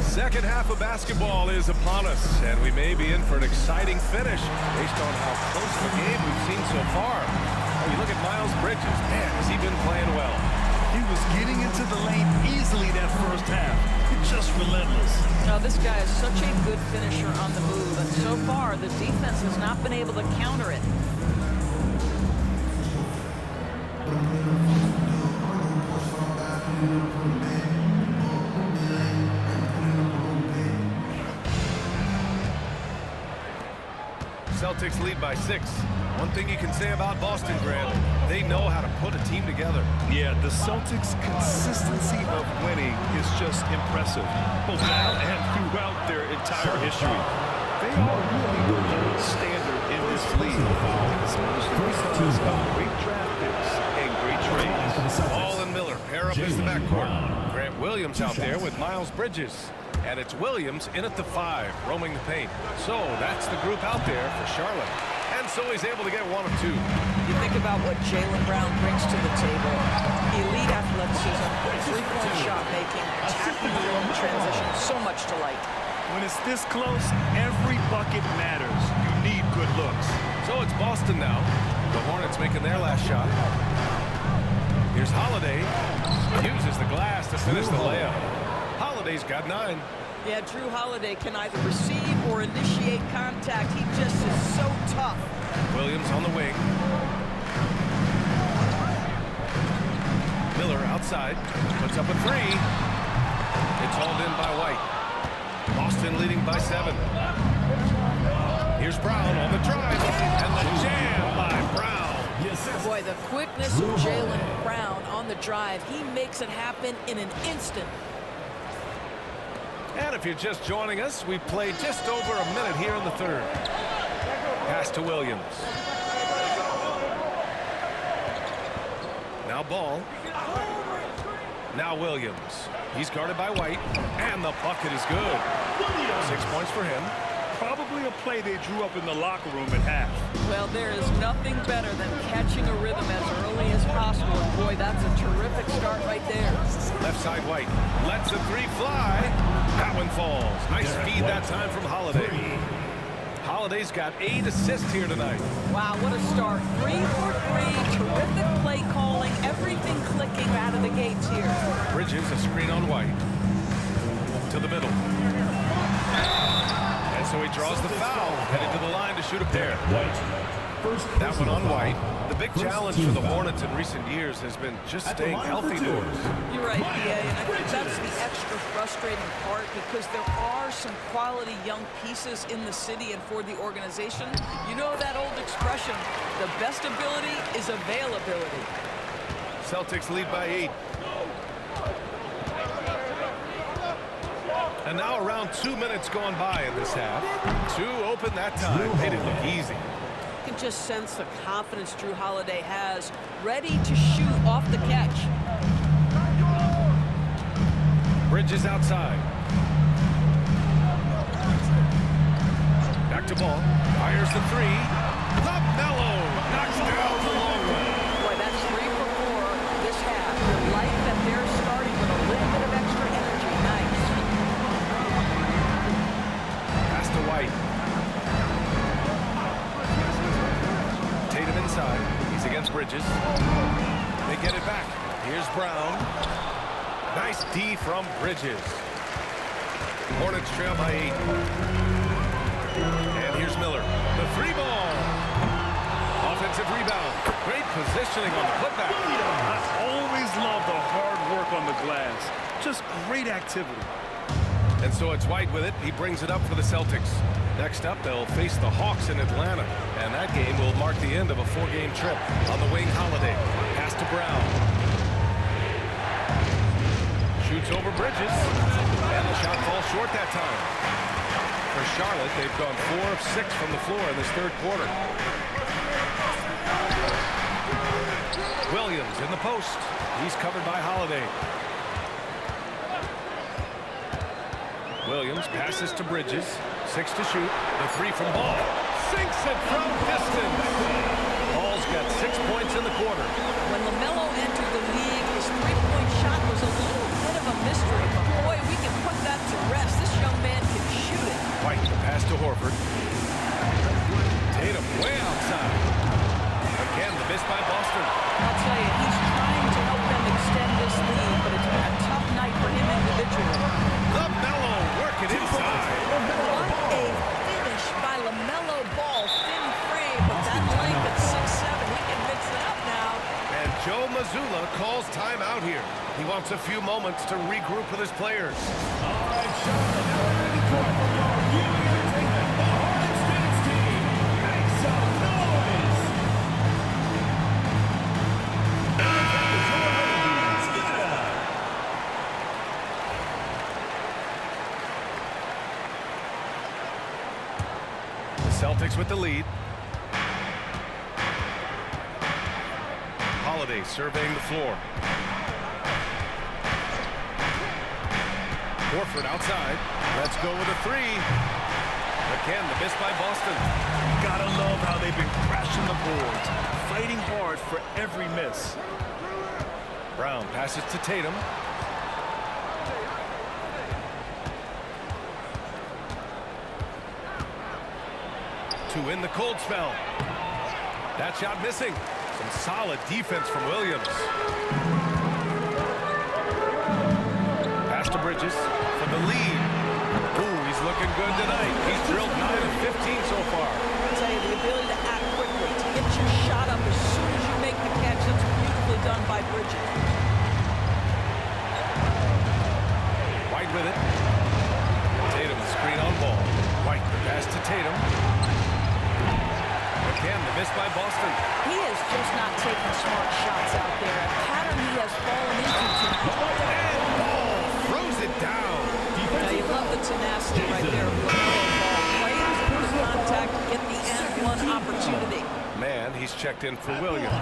Second half of basketball is upon us, and we may be in for an exciting finish based on how close of a game we've seen so far. You look at Miles Bridges. Man, has he been playing well. He was getting into the lane easily that first half. Just relentless. Now, this guy is such a good finisher on the move, and so far the defense has not been able to counter it. Celtics lead by 6. One thing you can say about Boston, Grant, they know how to put a team together. Yeah, the Celtics' consistency of winning is just impressive, both now and throughout their entire history. They are really the gold standard in this league, especially because of great draft picks and great trades. Ball and Miller pair up as the backcourt. Grant Williams out there with Miles Bridges. And it's Williams in at the 5, roaming the paint. So that's the group out there for Charlotte. And so he's able to get 1 of 2. You think about what Jaylen Brown brings to the table. Elite athleticism, three-point shot making, attacking the rim transition, so much to like. When it's this close, every bucket matters. You need good looks. So it's Boston now. The Hornets making their last shot. Here's Holiday. Uses the glass to finish the layup. Holiday's got 9. Yeah, Drew Holiday can either receive or initiate contact. He just is so tough. Williams on the wing. Miller outside. Puts up a 3. It's hauled in by White. Boston leading by 7. Here's Brown on the drive. And the jam by Brown. Boy, the quickness of Jaylen Brown on the drive. He makes it happen in an instant. And if you're just joining us, we've played just over a minute here in the third. Pass to Williams. Now Ball. Now Williams. He's guarded by White. And the bucket is good. 6 points for him. Probably a play they drew up in the locker room at half. Well, there is nothing better than catching a rhythm as early as possible. And boy, that's a terrific start right there. Left side White. Lets the 3 fly. That one falls. Nice feed that time from Holiday. Holiday's got 8 assists here tonight. Wow, what a start. 3 for 3. Terrific play calling. Everything clicking out of the gates here. Bridges, a screen on White. To the middle. And so he draws the foul. Headed to the line to shoot a pair. That one on White. The big challenge for the Hornets in recent years has been just staying healthy doors. You're right, BA, and I think that's the extra frustrating part because there are some quality young pieces in the city and for the organization. You know that old expression, the best ability is availability. Celtics lead by 8. And now around 2 minutes gone by in this half. 2 open that time. Made it look easy. You can just sense the confidence Drew Holiday has, ready to shoot off the catch. Bridges outside. Back to Ball. Fires the 3. LaMelo knocks down the long one. Boy, that's 3 for 4 this half. You like that they're starting with a little bit of extra energy. Nice. Pass to White. Tatum inside. He's against Bridges. They get it back. Here's Brown. Nice D from Bridges. Hornets trail by 8. And here's Miller. The 3 ball. Offensive rebound. Great positioning on the putback. I always love the hard work on the glass. Just great activity. And so it's White with it. He brings it up for the Celtics. Next up, they'll face the Hawks in Atlanta. And that game will mark the end of a 4-game trip. On the wing, Holiday. Pass to Brown. Shoots over Bridges. And the shot falls short that time. For Charlotte, they've gone 4 of 6 from the floor in this third quarter. Williams in the post. He's covered by Holiday. Williams passes to Bridges. 6 to shoot. The 3 from Ball. Sinks it from distance. Ball's got 6 points in the quarter. When LaMelo entered the league, his three-point shot was a little bit of a mystery. But boy, we can put that to rest. This young man can shoot it. White, the pass to Horford. Tatum way outside. Again, the miss by Boston. I'll tell you, he's trying to help them extend this lead, but it's been a tough night for him individually. LaMelo working inside. What a finish by LaMelo Ball. Thin frame, but that length at 6'7", he can mix it up now. And Joe Mazzulla calls timeout here. He wants a few moments to regroup with his players. All right, Charlotte, now we're in the court for your viewing entertainment. The Hornets dance team. Make some noise. Celtics with the lead. Holiday surveying the floor. Horford outside. Let's go with a 3. Again, the miss by Boston. You gotta love how they've been crashing the boards, fighting hard for every miss. Brown passes to Tatum. To win the cold spell. That shot missing. Some solid defense from Williams. Pass to Bridges for the lead. Ooh, he's looking good tonight. He's drilled 9 of 15 so far. I'll tell you, the ability to act quickly, to get your shot up as soon as you make the catch, that's beautifully done by Bridges. White with it. Tatum screen on Ball. White, the pass to Tatum. Again, the miss by Boston. He is just not taking smart shots out there. A pattern he has fallen into tonight. And Ball throws it down. Now, you love the tenacity right there. Ball plays, puts contact, get the and one opportunity. Man, he's checked in for Williams.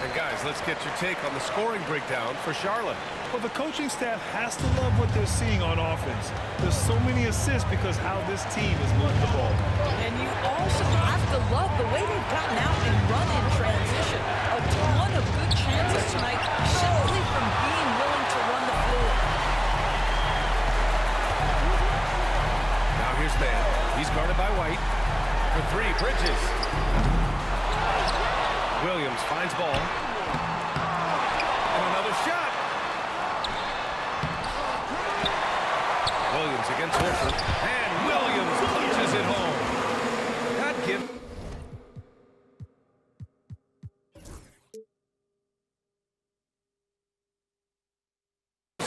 And guys, let's get your take on the scoring breakdown for Charlotte. Well, the coaching staff has to love what they're seeing on offense. There's so many assists because how this team is moving the ball. And you also have to love the way they've gotten out and run in transition. A ton of good chances tonight simply from being willing to run the floor. Now here's Mann. He's guarded by White. For 3, Bridges. Williams finds Ball. And another shot. Williams against Horford. And Williams punches it home. That gives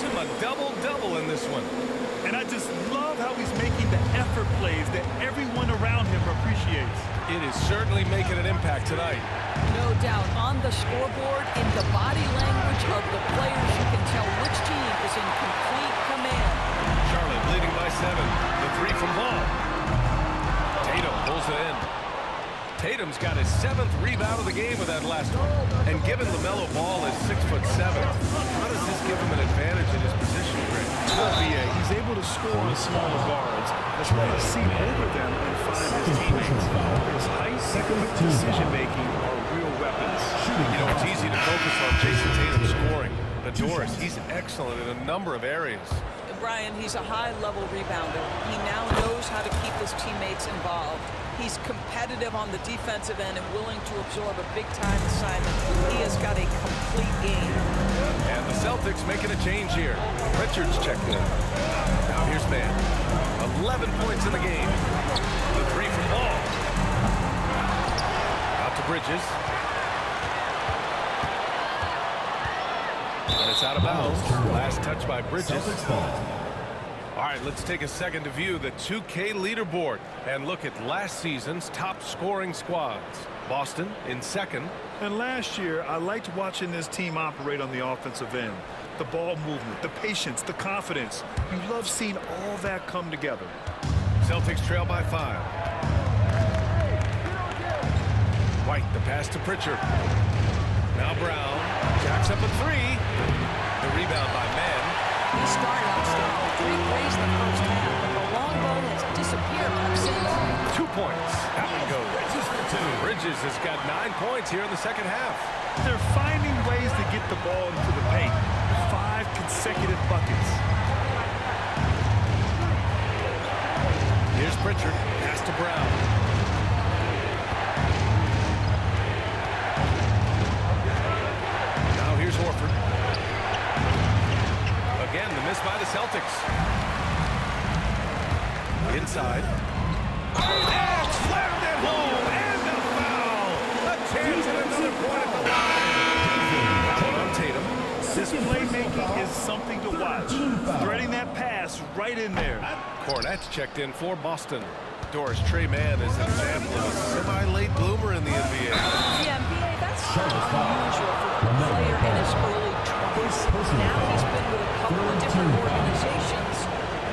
him a double-double in this one. And I just love how he's making the effort plays that everyone around him appreciates. It is certainly making an impact tonight. No doubt. On the scoreboard, in the body language of the players, you can tell which team is in complete command. Charlotte leading by 7. The 3 from Ball. Tatum pulls it in. Tatum's got his 7th rebound of the game with that last one. And given LaMelo Ball is 6'7", how does this give him an advantage in his position, Greg? He's able to score on smaller guards. That's why to see over them and find his teammates. His height and decision-making are real weapons. You know, it's easy to focus on Jason Tatum scoring. But Doris, he's excellent in a number of areas. Brian, he's a high-level rebounder. He now knows how to keep his teammates involved. He's competitive on the defensive end and willing to absorb a big-time assignment. He has got a complete game. And the Celtics making a change here. Richards checked in. Now here's Mann. 11 points in the game. The 3 from Ball. Out to Bridges. And it's out of bounds. Last touch by Bridges. All right, let's take a second to view the 2K leaderboard and look at last season's top scoring squads. Boston in second. And last year, I liked watching this team operate on the offensive end. The ball movement, the patience, the confidence. You love seeing all that come together. Celtics trail by 5. White, the pass to Pritchard. Now Brown jacks up a 3. The rebound by Mann. He started out strong with 3 plays in the first half, but the long ball has disappeared since. 2 points. That one goes. Bridges has got 9 points here in the second half. They're finding ways to get the ball into the paint. 5 consecutive buckets. Here's Pritchard. Pass to Brown. Now here's Horford. Again, the miss by the Celtics. Inside. And slammed it home. And a foul. A chance at another point at the line. That one on Tatum. This playmaking is something to watch. Threading that pass right in there. Cornette's checked in for Boston. Doris, Trey Mann is an example of a semi-late bloomer in the NBA. Yeah, NBA, that's unusual for a player in his early 20s. Now he's been with a couple of different organizations.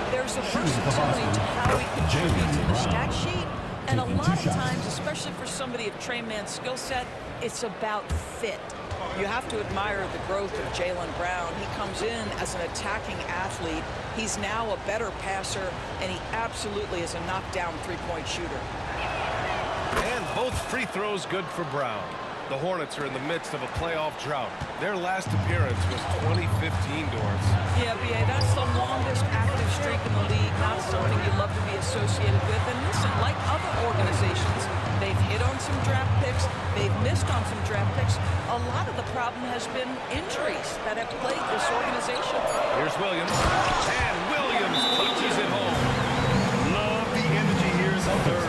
There's a versatility to how he contributes to the stat sheet. And a lot of times, especially for somebody of Trey Mann's skill set, it's about fit. You have to admire the growth of Jaylen Brown. He comes in as an attacking athlete. He's now a better passer, and he absolutely is a knockdown three-point shooter. And both free throws good for Brown. The Hornets are in the midst of a playoff drought. Their last appearance was 2015, Doris. Yeah, B.A., that's the longest active streak in the league, not something you love to be associated with. And listen, like other organizations, they've hit on some draft picks, they've missed on some draft picks. A lot of the problem has been injuries that have plagued this organization. Here's Williams, and Williams punches it home. Love the energy here as a third.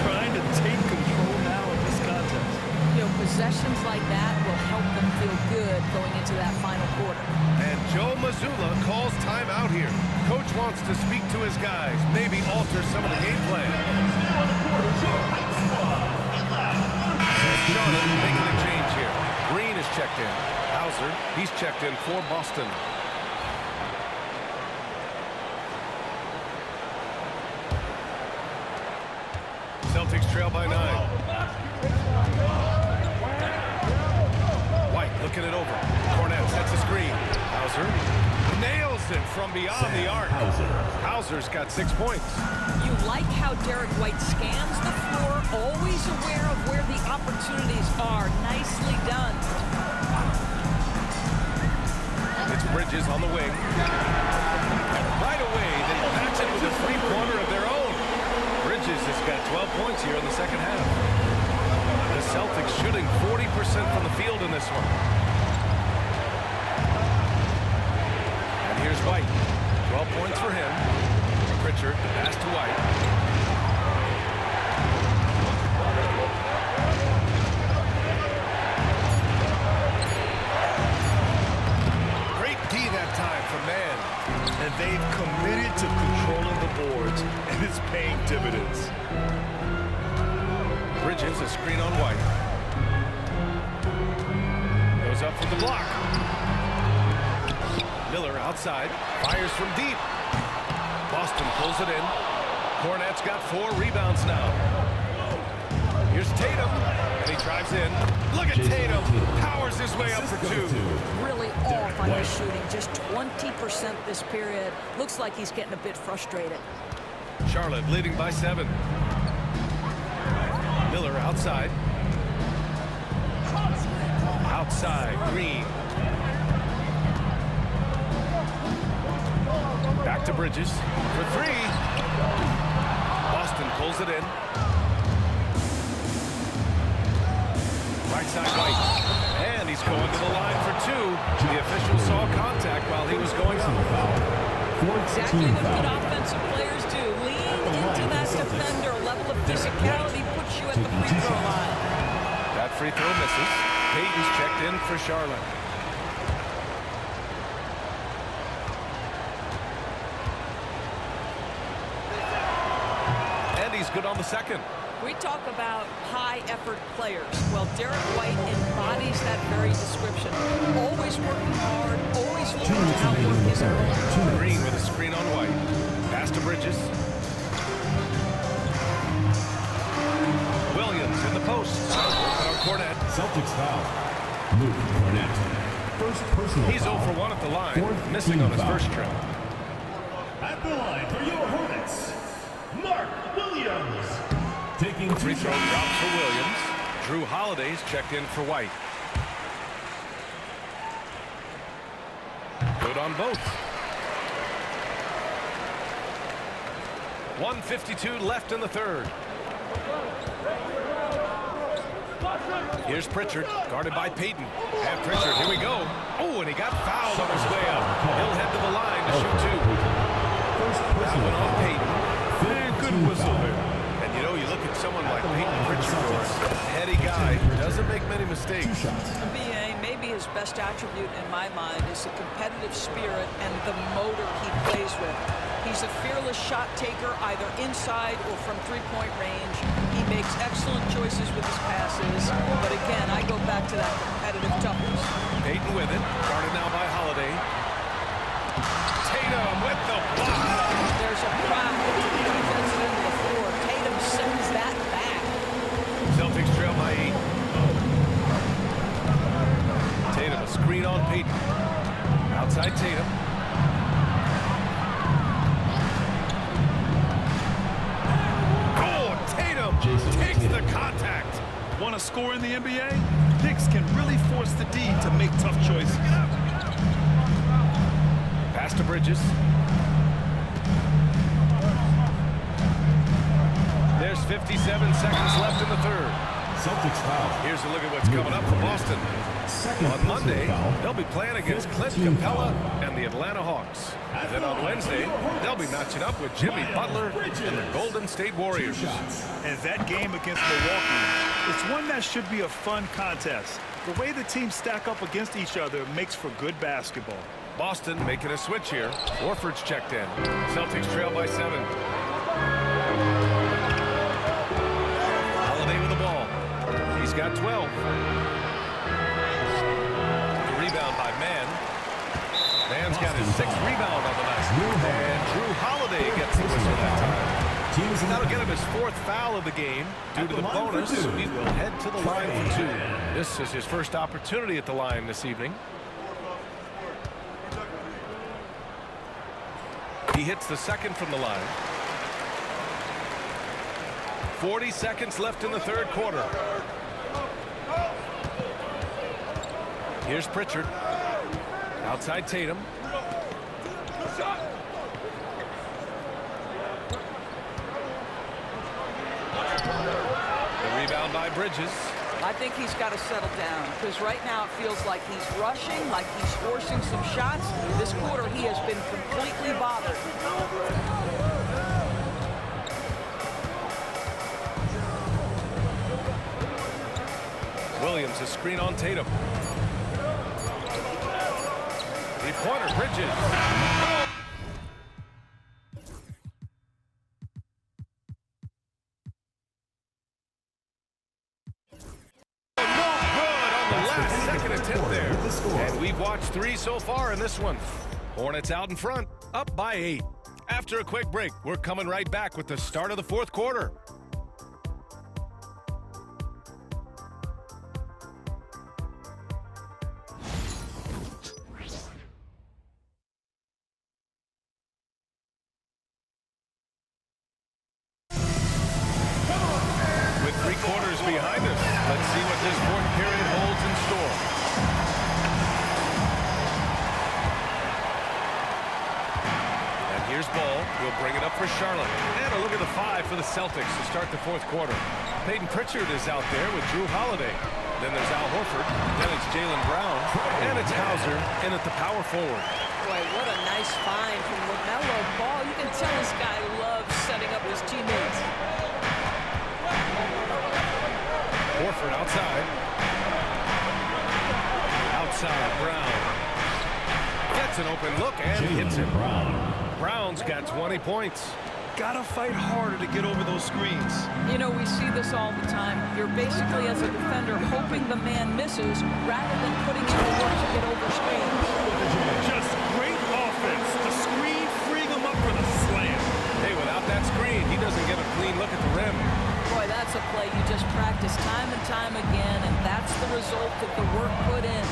Trying to take control now of this contest. You know, possessions like that will help them feel good going into that final quarter. And Joe Mazzulla calls timeout here. Coach wants to speak to his guys, maybe alter some of the game plan. Charlotte making a change here. Green is checked in. Hauser, he's checked in for Boston. Celtics trail by 9. White looking it over. Cornette sets a screen. Hauser nails it from beyond the arc. Hauser's got 6 points. You like how Derek White scans the floor, always aware of where the opportunities are. Nicely done. It's Bridges on the wing. And right away, they patch it with a three-pointer of their own. Bridges has got 12 points here in the second half. The Celtics shooting 40% from the field in this one. And here's White. 12 points for him. Pritchard, the pass to White. Great D that time for Mann. And they've committed to controlling the boards, and it's paying dividends. Bridges, a screen on White. Goes up for the block. Miller outside, fires from deep. Boston pulls it in. Cornette's got 4 rebounds now. Here's Tatum, and he drives in. Look at Tatum, powers his way up for 2. Really off on his shooting, just 20% this period. Looks like he's getting a bit frustrated. Charlotte leading by 7. Miller outside. Outside, Green. Back to Bridges for 3. Boston pulls it in. Right side White. And he's going to the line for 2. The official saw contact while he was going up. Exactly what good offensive players do. Lean into that defender. Level of physicality puts you at the free throw line. That free throw misses. Payton's checked in for Charlotte. good on the second. We talk about high-effort players. Well, Derek White embodies that very description. Always working hard, always looking to outwork his opponent. Green with a screen on White. Pass to Bridges. Williams in the post. Cornette. Celtics foul. Luke Cornette. First personal He's 0 for 1 at the line, missing on his first trip. At the line for your Hornets, Mark Williams. Taking Free throw shots. drops for Williams. Drew Holiday's checked in for White. Good on both. 1:52 left in the third. Here's Pritchard, guarded by Payton. And Pritchard, here we go. Oh, and he got fouled on his way up. He'll head to the line to shoot two. That one on Payton. Man, good whistle there. And you know, you look at someone like Payton Pritchard, a heady guy, doesn't make many mistakes. BA, maybe his best attribute in my mind is the competitive spirit and the motor he plays with. He's a fearless shot taker, either inside or from three-point range. He makes excellent choices with his passes. But again, I go back to that competitive toughness. Payton with it, guarded now by Holiday. Tatum with the block. There's a crowd to the defensive end of the floor. Tatum sends that back. Celtics trail by 8. Tatum, a screen on Payton. Outside Tatum. Oh, Tatum takes the contact. Want to score in the NBA? Knicks can really force the D to make tough choices. Pass to Bridges. There's 57 seconds left in the third. Celtics foul. Here's a look at what's coming up for Boston. On Monday, they'll be playing against Clint Capella and the Atlanta Hawks. Then on Wednesday, they'll be matching up with Jimmy Butler and the Golden State Warriors. And that game against Milwaukee, it's one that should be a fun contest. The way the teams stack up against each other makes for good basketball. Boston making a switch here. Warford's checked in. Celtics trail by 7. Holiday with the ball. He's got 12. The rebound by Mann. Mann's got his 6th rebound on the night. And Drew Holiday gets the whistle that time. That'll get him his 4th foul of the game. Due to the bonus, he will head to the line for 2. This is his first opportunity at the line this evening. He hits the 2nd from the line. 40 seconds left in the third quarter. Here's Pritchard. Outside Tatum. The rebound by Bridges. I think he's got to settle down because right now it feels like he's rushing, like he's forcing some shots. This quarter he has been completely bothered. Williams, a screen on Tatum. Three-pointer, Bridges. And we've watched 3 so far in this one. Hornets out in front, up by 8. After a quick break, we're coming right back with the start of the 4th quarter. With 3 quarters behind us, let's see what this 4th period holds in store. Here's Ball. He'll bring it up for Charlotte. And a look at the 5 for the Celtics to start the 4th quarter. Payton Pritchard is out there with Drew Holiday. Then there's Al Horford. Then it's Jaylen Brown. And it's Hauser in at the power forward. Boy, what a nice find from LaMelo Ball. You can tell this guy loves setting up his teammates. Horford outside. Outside, Brown. Gets an open look and hits it. Brown's got 20 points. got to fight harder to get over those screens. You know, we see this all the time. You're basically, as a defender, hoping the man misses rather than putting in the work to get over screens. Just great offense. The screen freeing him up for the slam. Hey, without that screen, he doesn't get a clean look at the rim. Boy, that's a play you just practice time and time again, and that's the result of the work put in.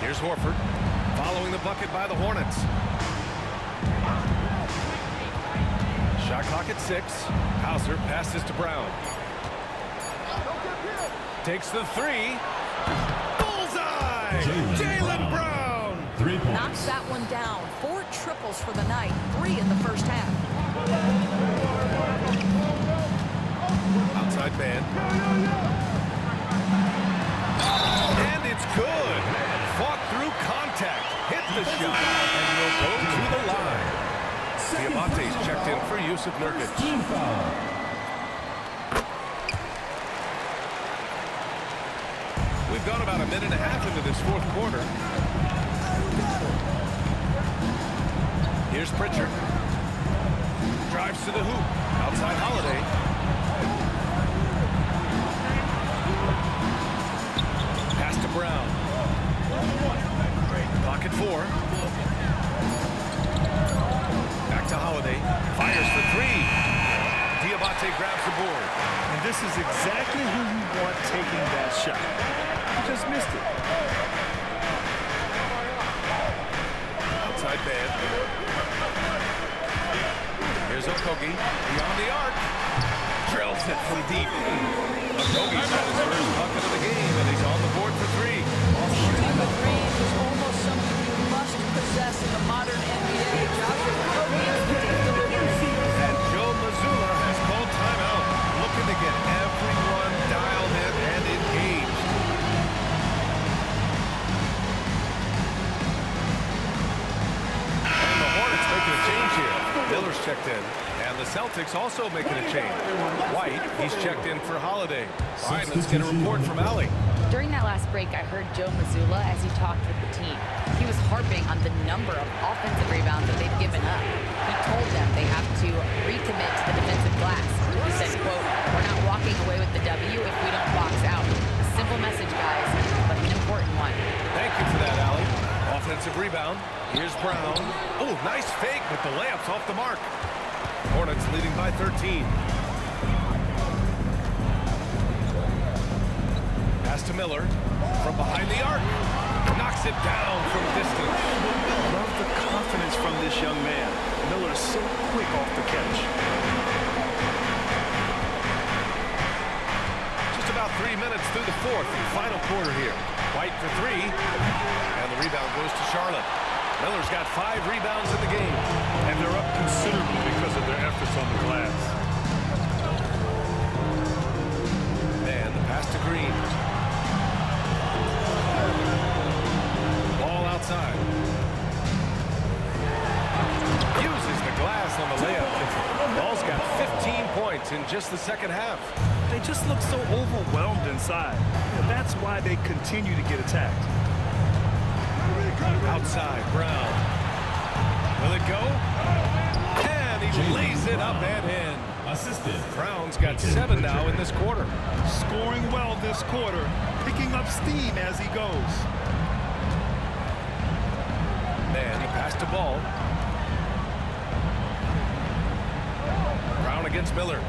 Here's Horford, following the bucket by the Hornets. Shot clock at 6. Hauser passes to Brown. Takes the 3. Bullseye! Jaylen Brown! 3 points. Knocks that one down. 4 triples for the night. 3 in the first half. Outside man. And it's good. Fought through contact. Hit the shot. And will go to the line. Diamante's checked in for Jusuf Nurkic. Team foul. We've gone about a minute and a half into this fourth quarter. Here's Pritchard. Drives to the hoop. Outside Holiday. Pass to Brown. Clock at 4. Back to Holiday. Fires for 3. Diabate grabs the board. And this is exactly who you want taking that shot. He just missed it. Outside man. Here's Okogie. Beyond the arc. Drills it from deep. Okogie's got his first bucket of the game, and he's on the board for 3. Shooting the range is almost something you must possess in the modern NBA. Joshua Okogie is the deep delivery. And Joe Mazzulla has called timeout, looking to get everyone dialed in and engaged. And the Hornets making a change here. Miller's checked in. And the Celtics also making a change. White, he's checked in for Holiday. All right, let's get a report from Allie. During that last break, I heard Joe Mazzulla as he talked with the team. He was harping on the number of offensive rebounds that they've given up. He told them they have to recommit to the defensive glass. He said, quote, "We're not walking away with the W if we don't box out." A simple message, guys, but an important one. Thank you for that, Allie. Offensive rebound. Here's Brown. Oh, nice fake, but the layup's off the mark. Hornets leading by 13. Pass to Miller from behind the arc. Knocks it down from distance. Love the confidence from this young man. Miller is so quick off the catch. Just about 3 minutes through the fourth and final quarter here. White for 3. And the rebound goes to Charlotte. Miller's got 5 rebounds in the game. And they're up considerably because of their efforts on the glass. And the pass to Green. Ball outside. Uses the glass on the layup. Ball's got 15 points in just the second half. They just look so overwhelmed inside. And that's why they continue to get attacked. Outside, Brown. Will it go? And he lays it up and in. Assisted. Brown's got 7 now in this quarter. Scoring well this quarter, picking up steam as he goes. Man, he passed the ball. Brown against Miller.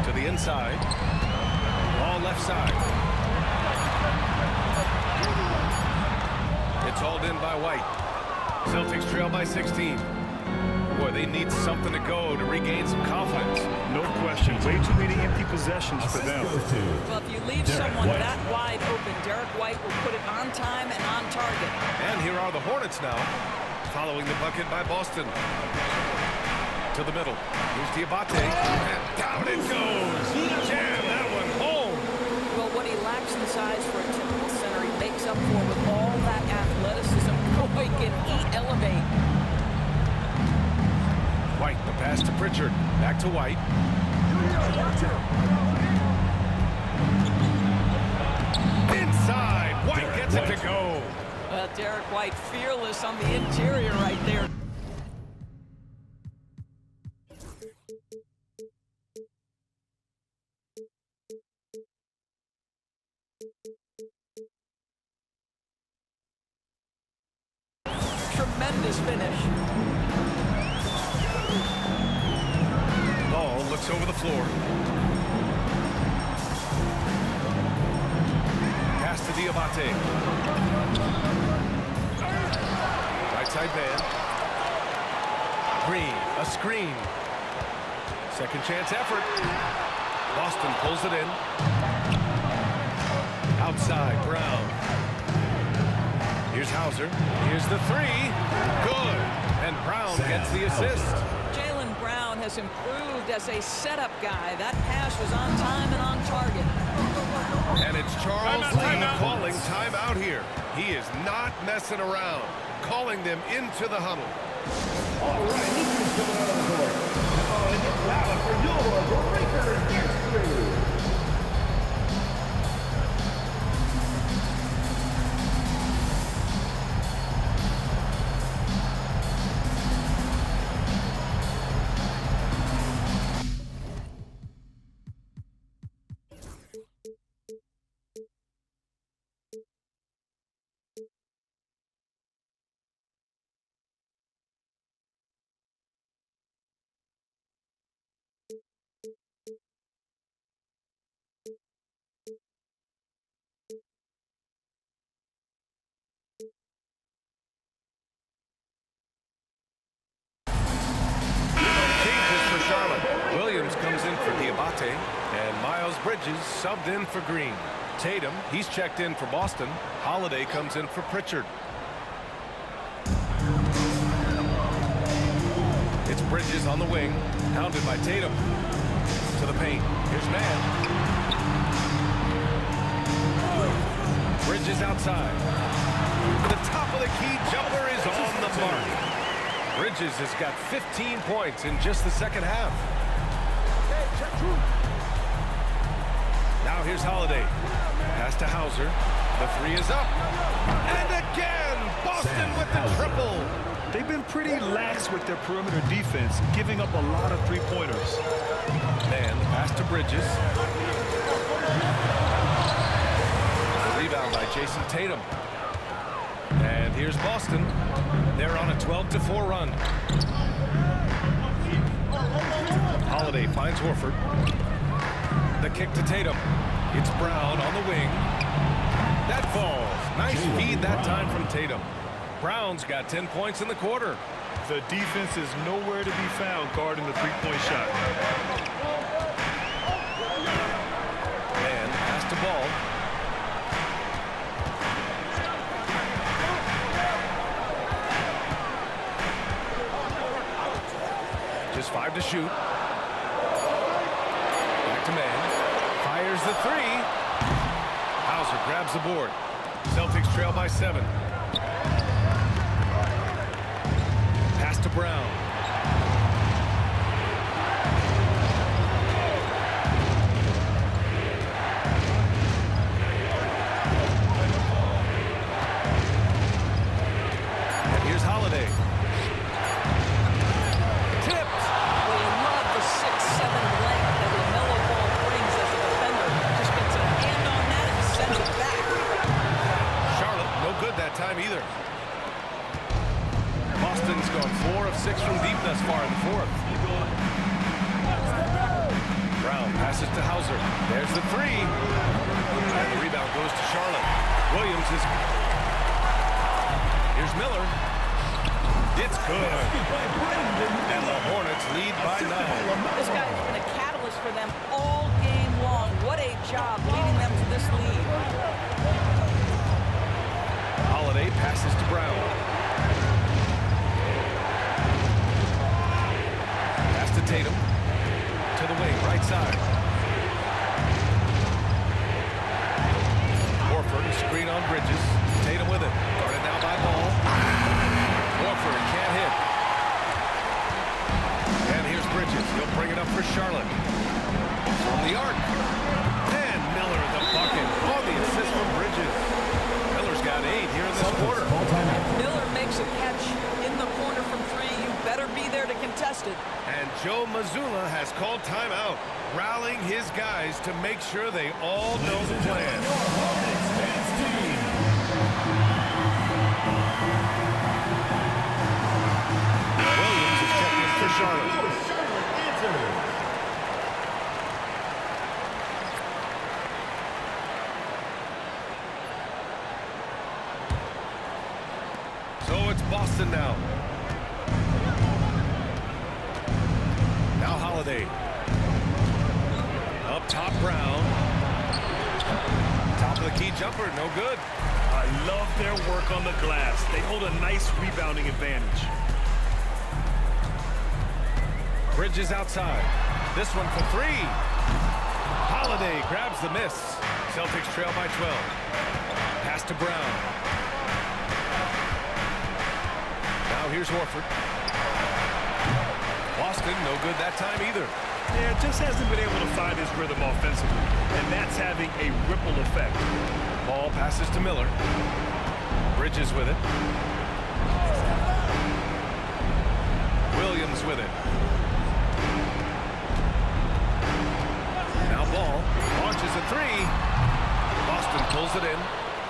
To the inside. Ball left side. It's hauled in by White. Celtics trail by 16. Boy, they need something to go to regain some confidence. No question. Way too many empty possessions for them. Well, if you leave someone that wide open, Derek White will put it on time and on target. And here are the Hornets now, following the bucket by Boston. To the middle. Here's Diabate. And down it goes. Jam that one home. Well, what he lacks in size for a typical center, he makes up for with all that athleticism. Boy, can he elevate. White, the pass to Pritchard. Back to White. Inside. White gets it to go. Well, Derek White fearless on the interior right there. tremendous finish. Ball looks over the floor. Pass to Diabate. Right side man. Green, a screen. Second chance effort. Boston pulls it in. Outside, Brown. Here's Hauser. Here's the three. Good. And Brown gets the assist. Jaylen Brown has improved as a setup guy. That pass was on time and on target. And it's Charles Lee calling timeout here. He is not messing around. Calling them into the huddle. All right, this is coming out of the court. Calling it loud for your Breakers history. Williams comes in for Diabate, and Miles Bridges subbed in for Green. Tatum, he's checked in for Boston. Holiday comes in for Pritchard. It's Bridges on the wing, hounded by Tatum. To the paint. Here's Mann. Bridges outside. The top of the key jumper is on the mark. Bridges has got 15 points in just the second half. Now here's Holiday. Pass to Hauser. The three is up. And again, Boston with the triple. They've been pretty lax with their perimeter defense, giving up a lot of three-pointers. Man, the pass to Bridges. The rebound by Jason Tatum. And here's Boston. They're on a 12-4 run. Holiday finds Horford. The kick to Tatum. It's Brown on the wing. That falls. Nice feed that time from Tatum. Brown's got 10 points in the quarter. The defense is nowhere to be found guarding the three-point shot. Man, pass to Ball. Just 5 to shoot. Back to Mann. Fires the three. Hauser grabs the board. Celtics trail by 7. Pass to Brown. And here's Holiday. Tipped. Well, you love the 6'7" length that LaMelo Ball brings as a defender. Just gets a hand on that and sends it back. Charlotte, no good that time either. Boston's gone 4 of 6 from deep thus far in the fourth. Brown passes to Hauser. There's the three. And the rebound goes to Charlotte. Williams is... Here's Miller. It's good. And the Hornets lead by 9. This guy has been a catalyst for them all game long. What a job leading them to this lead. Holiday passes to Brown. Pass to Tatum. To the wing, right side. Horford, screen on Bridges. Tatum with it. Guarded now by Ball. Horford can't hit. And here's Bridges. He'll bring it up for Charlotte. From the arc. And Miller the bucket on the assist from Bridges. Miller's got 8 here in this quarter. Miller makes a catch in the corner from 3. You better be there to contest it. And Joe Mazzulla has called timeout, rallying his guys to make sure they all know the plan. Charlotte. So it's Boston now. Now Holiday. Up top, Brown. Top of the key jumper, no good. I love their work on the glass. They hold a nice rebounding advantage. Bridges outside. This one for three. Holiday grabs the miss. Celtics trail by 12. Pass to Brown. Now here's Horford. Boston, no good that time either. Yeah, just hasn't been able to find his rhythm offensively, and that's having a ripple effect. Ball passes to Miller. Bridges with it. Williams with it. Now Ball launches a three. Boston pulls it in.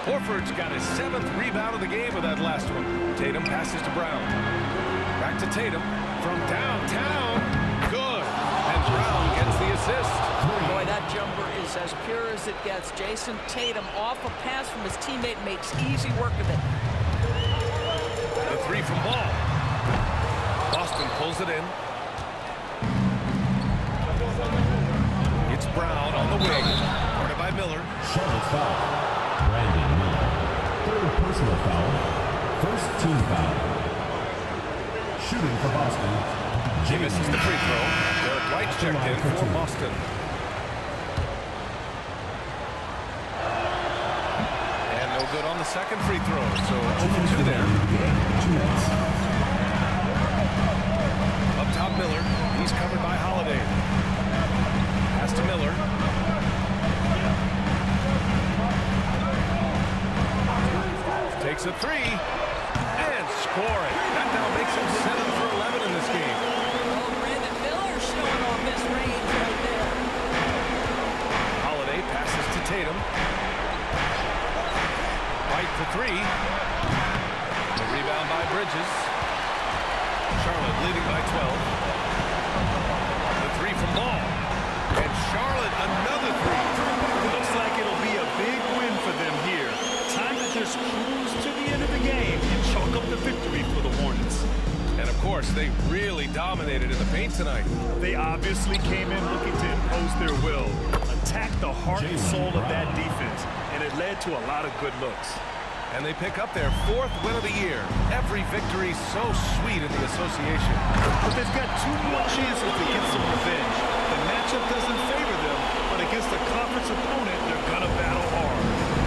Horford's got his 7th rebound of the game with that last one. Tatum passes to Brown. Back to Tatum from downtown. Good. And Brown gets the assist. Boy, that jumper is as pure as it gets. Jason Tatum off a pass from his teammate makes easy work of it. The three from Ball. Boston pulls it in. It's Brown on the wing. Guarded by Miller. Charlotte foul. Brandon Miller. 3rd personal foul. 1st team foul. Shooting for Boston. He misses the free throw. Derek White's checked in for Boston. And no good on the second free throw. So 0-2 there. Up top, Miller. He's covered by Holiday. Pass to Miller. Takes a three. And scoring. That now makes him 7 for 11 in this game. Brandon Miller showing off his range right there. Holiday passes to Tatum. White for three. The rebound by Bridges. Charlotte leading by 12. The three from Ball. And Charlotte another three. Looks like it'll be a big win for them here. Time to just cruise to the end of the game and chalk up the victory for the Hornets. And of course, they really dominated in the paint tonight. They obviously came in looking to impose their will, attack the heart and soul of that defense, and it led to a lot of good looks. And they pick up their 4th win of the year. Every victory so sweet in the association. But they've got 2 more chances to get some revenge. The matchup doesn't favor them, but against a conference opponent, they're gonna battle hard.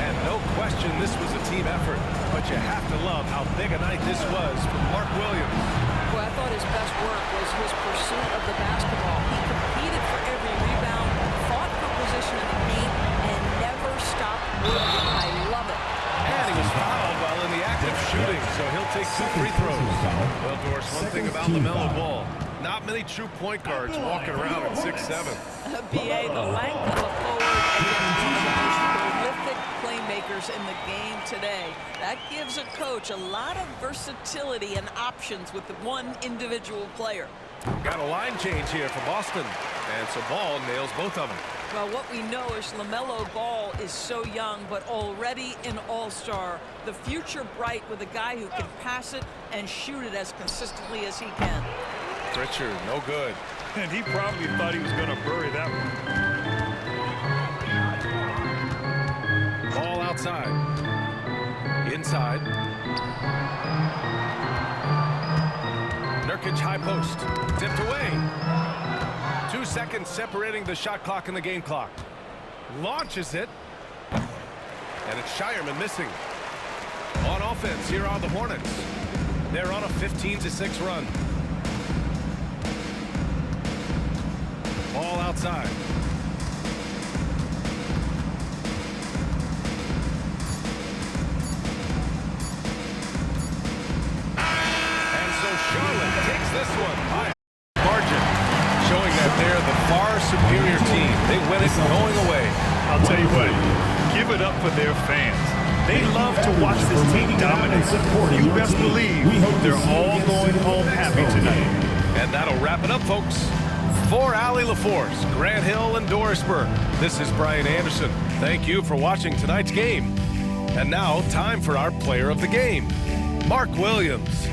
And no question this was a team effort. But you have to love how big a night this was for Mark Williams. Well, I thought his best work was his pursuit of the basketball. He competed for every rebound, fought for position in the paint, and never stopped moving. I love it. And he was fouled while in the act of shooting, so he'll take 2 free throws. Well, Doris, one thing about LaMelo Ball, not many true point guards walking around at 6'7". BA, the length of a forward against one of the most prolific playmakers in the game today. That gives a coach a lot of versatility and options with the one individual player. Got a line change here for Boston, and so Ball nails both of them. Well, what we know is LaMelo Ball is so young, but already an all-star. The future bright with a guy who can pass it and shoot it as consistently as he can. Pritchard, no good. And he probably thought he was going to bury that one. Ball outside. Inside. Nurkic high post. Tipped away. 2 seconds separating the shot clock and the game clock. Launches it. And it's Shireman missing. On offense, here are the Hornets. They're on a 15-6 run. Ball outside. And so Charlotte takes this one by margin, showing that they're the far superior team. They win it going away. I'll tell you what, give it up for their fans. They love to watch this team dominate. You best believe they're all going home happy tonight. And that'll wrap it up, folks. For Allie LaForce, Grant Hill, and Dorisburg, this is Brian Anderson. Thank you for watching tonight's game. And now, time for our player of the game, Mark Williams.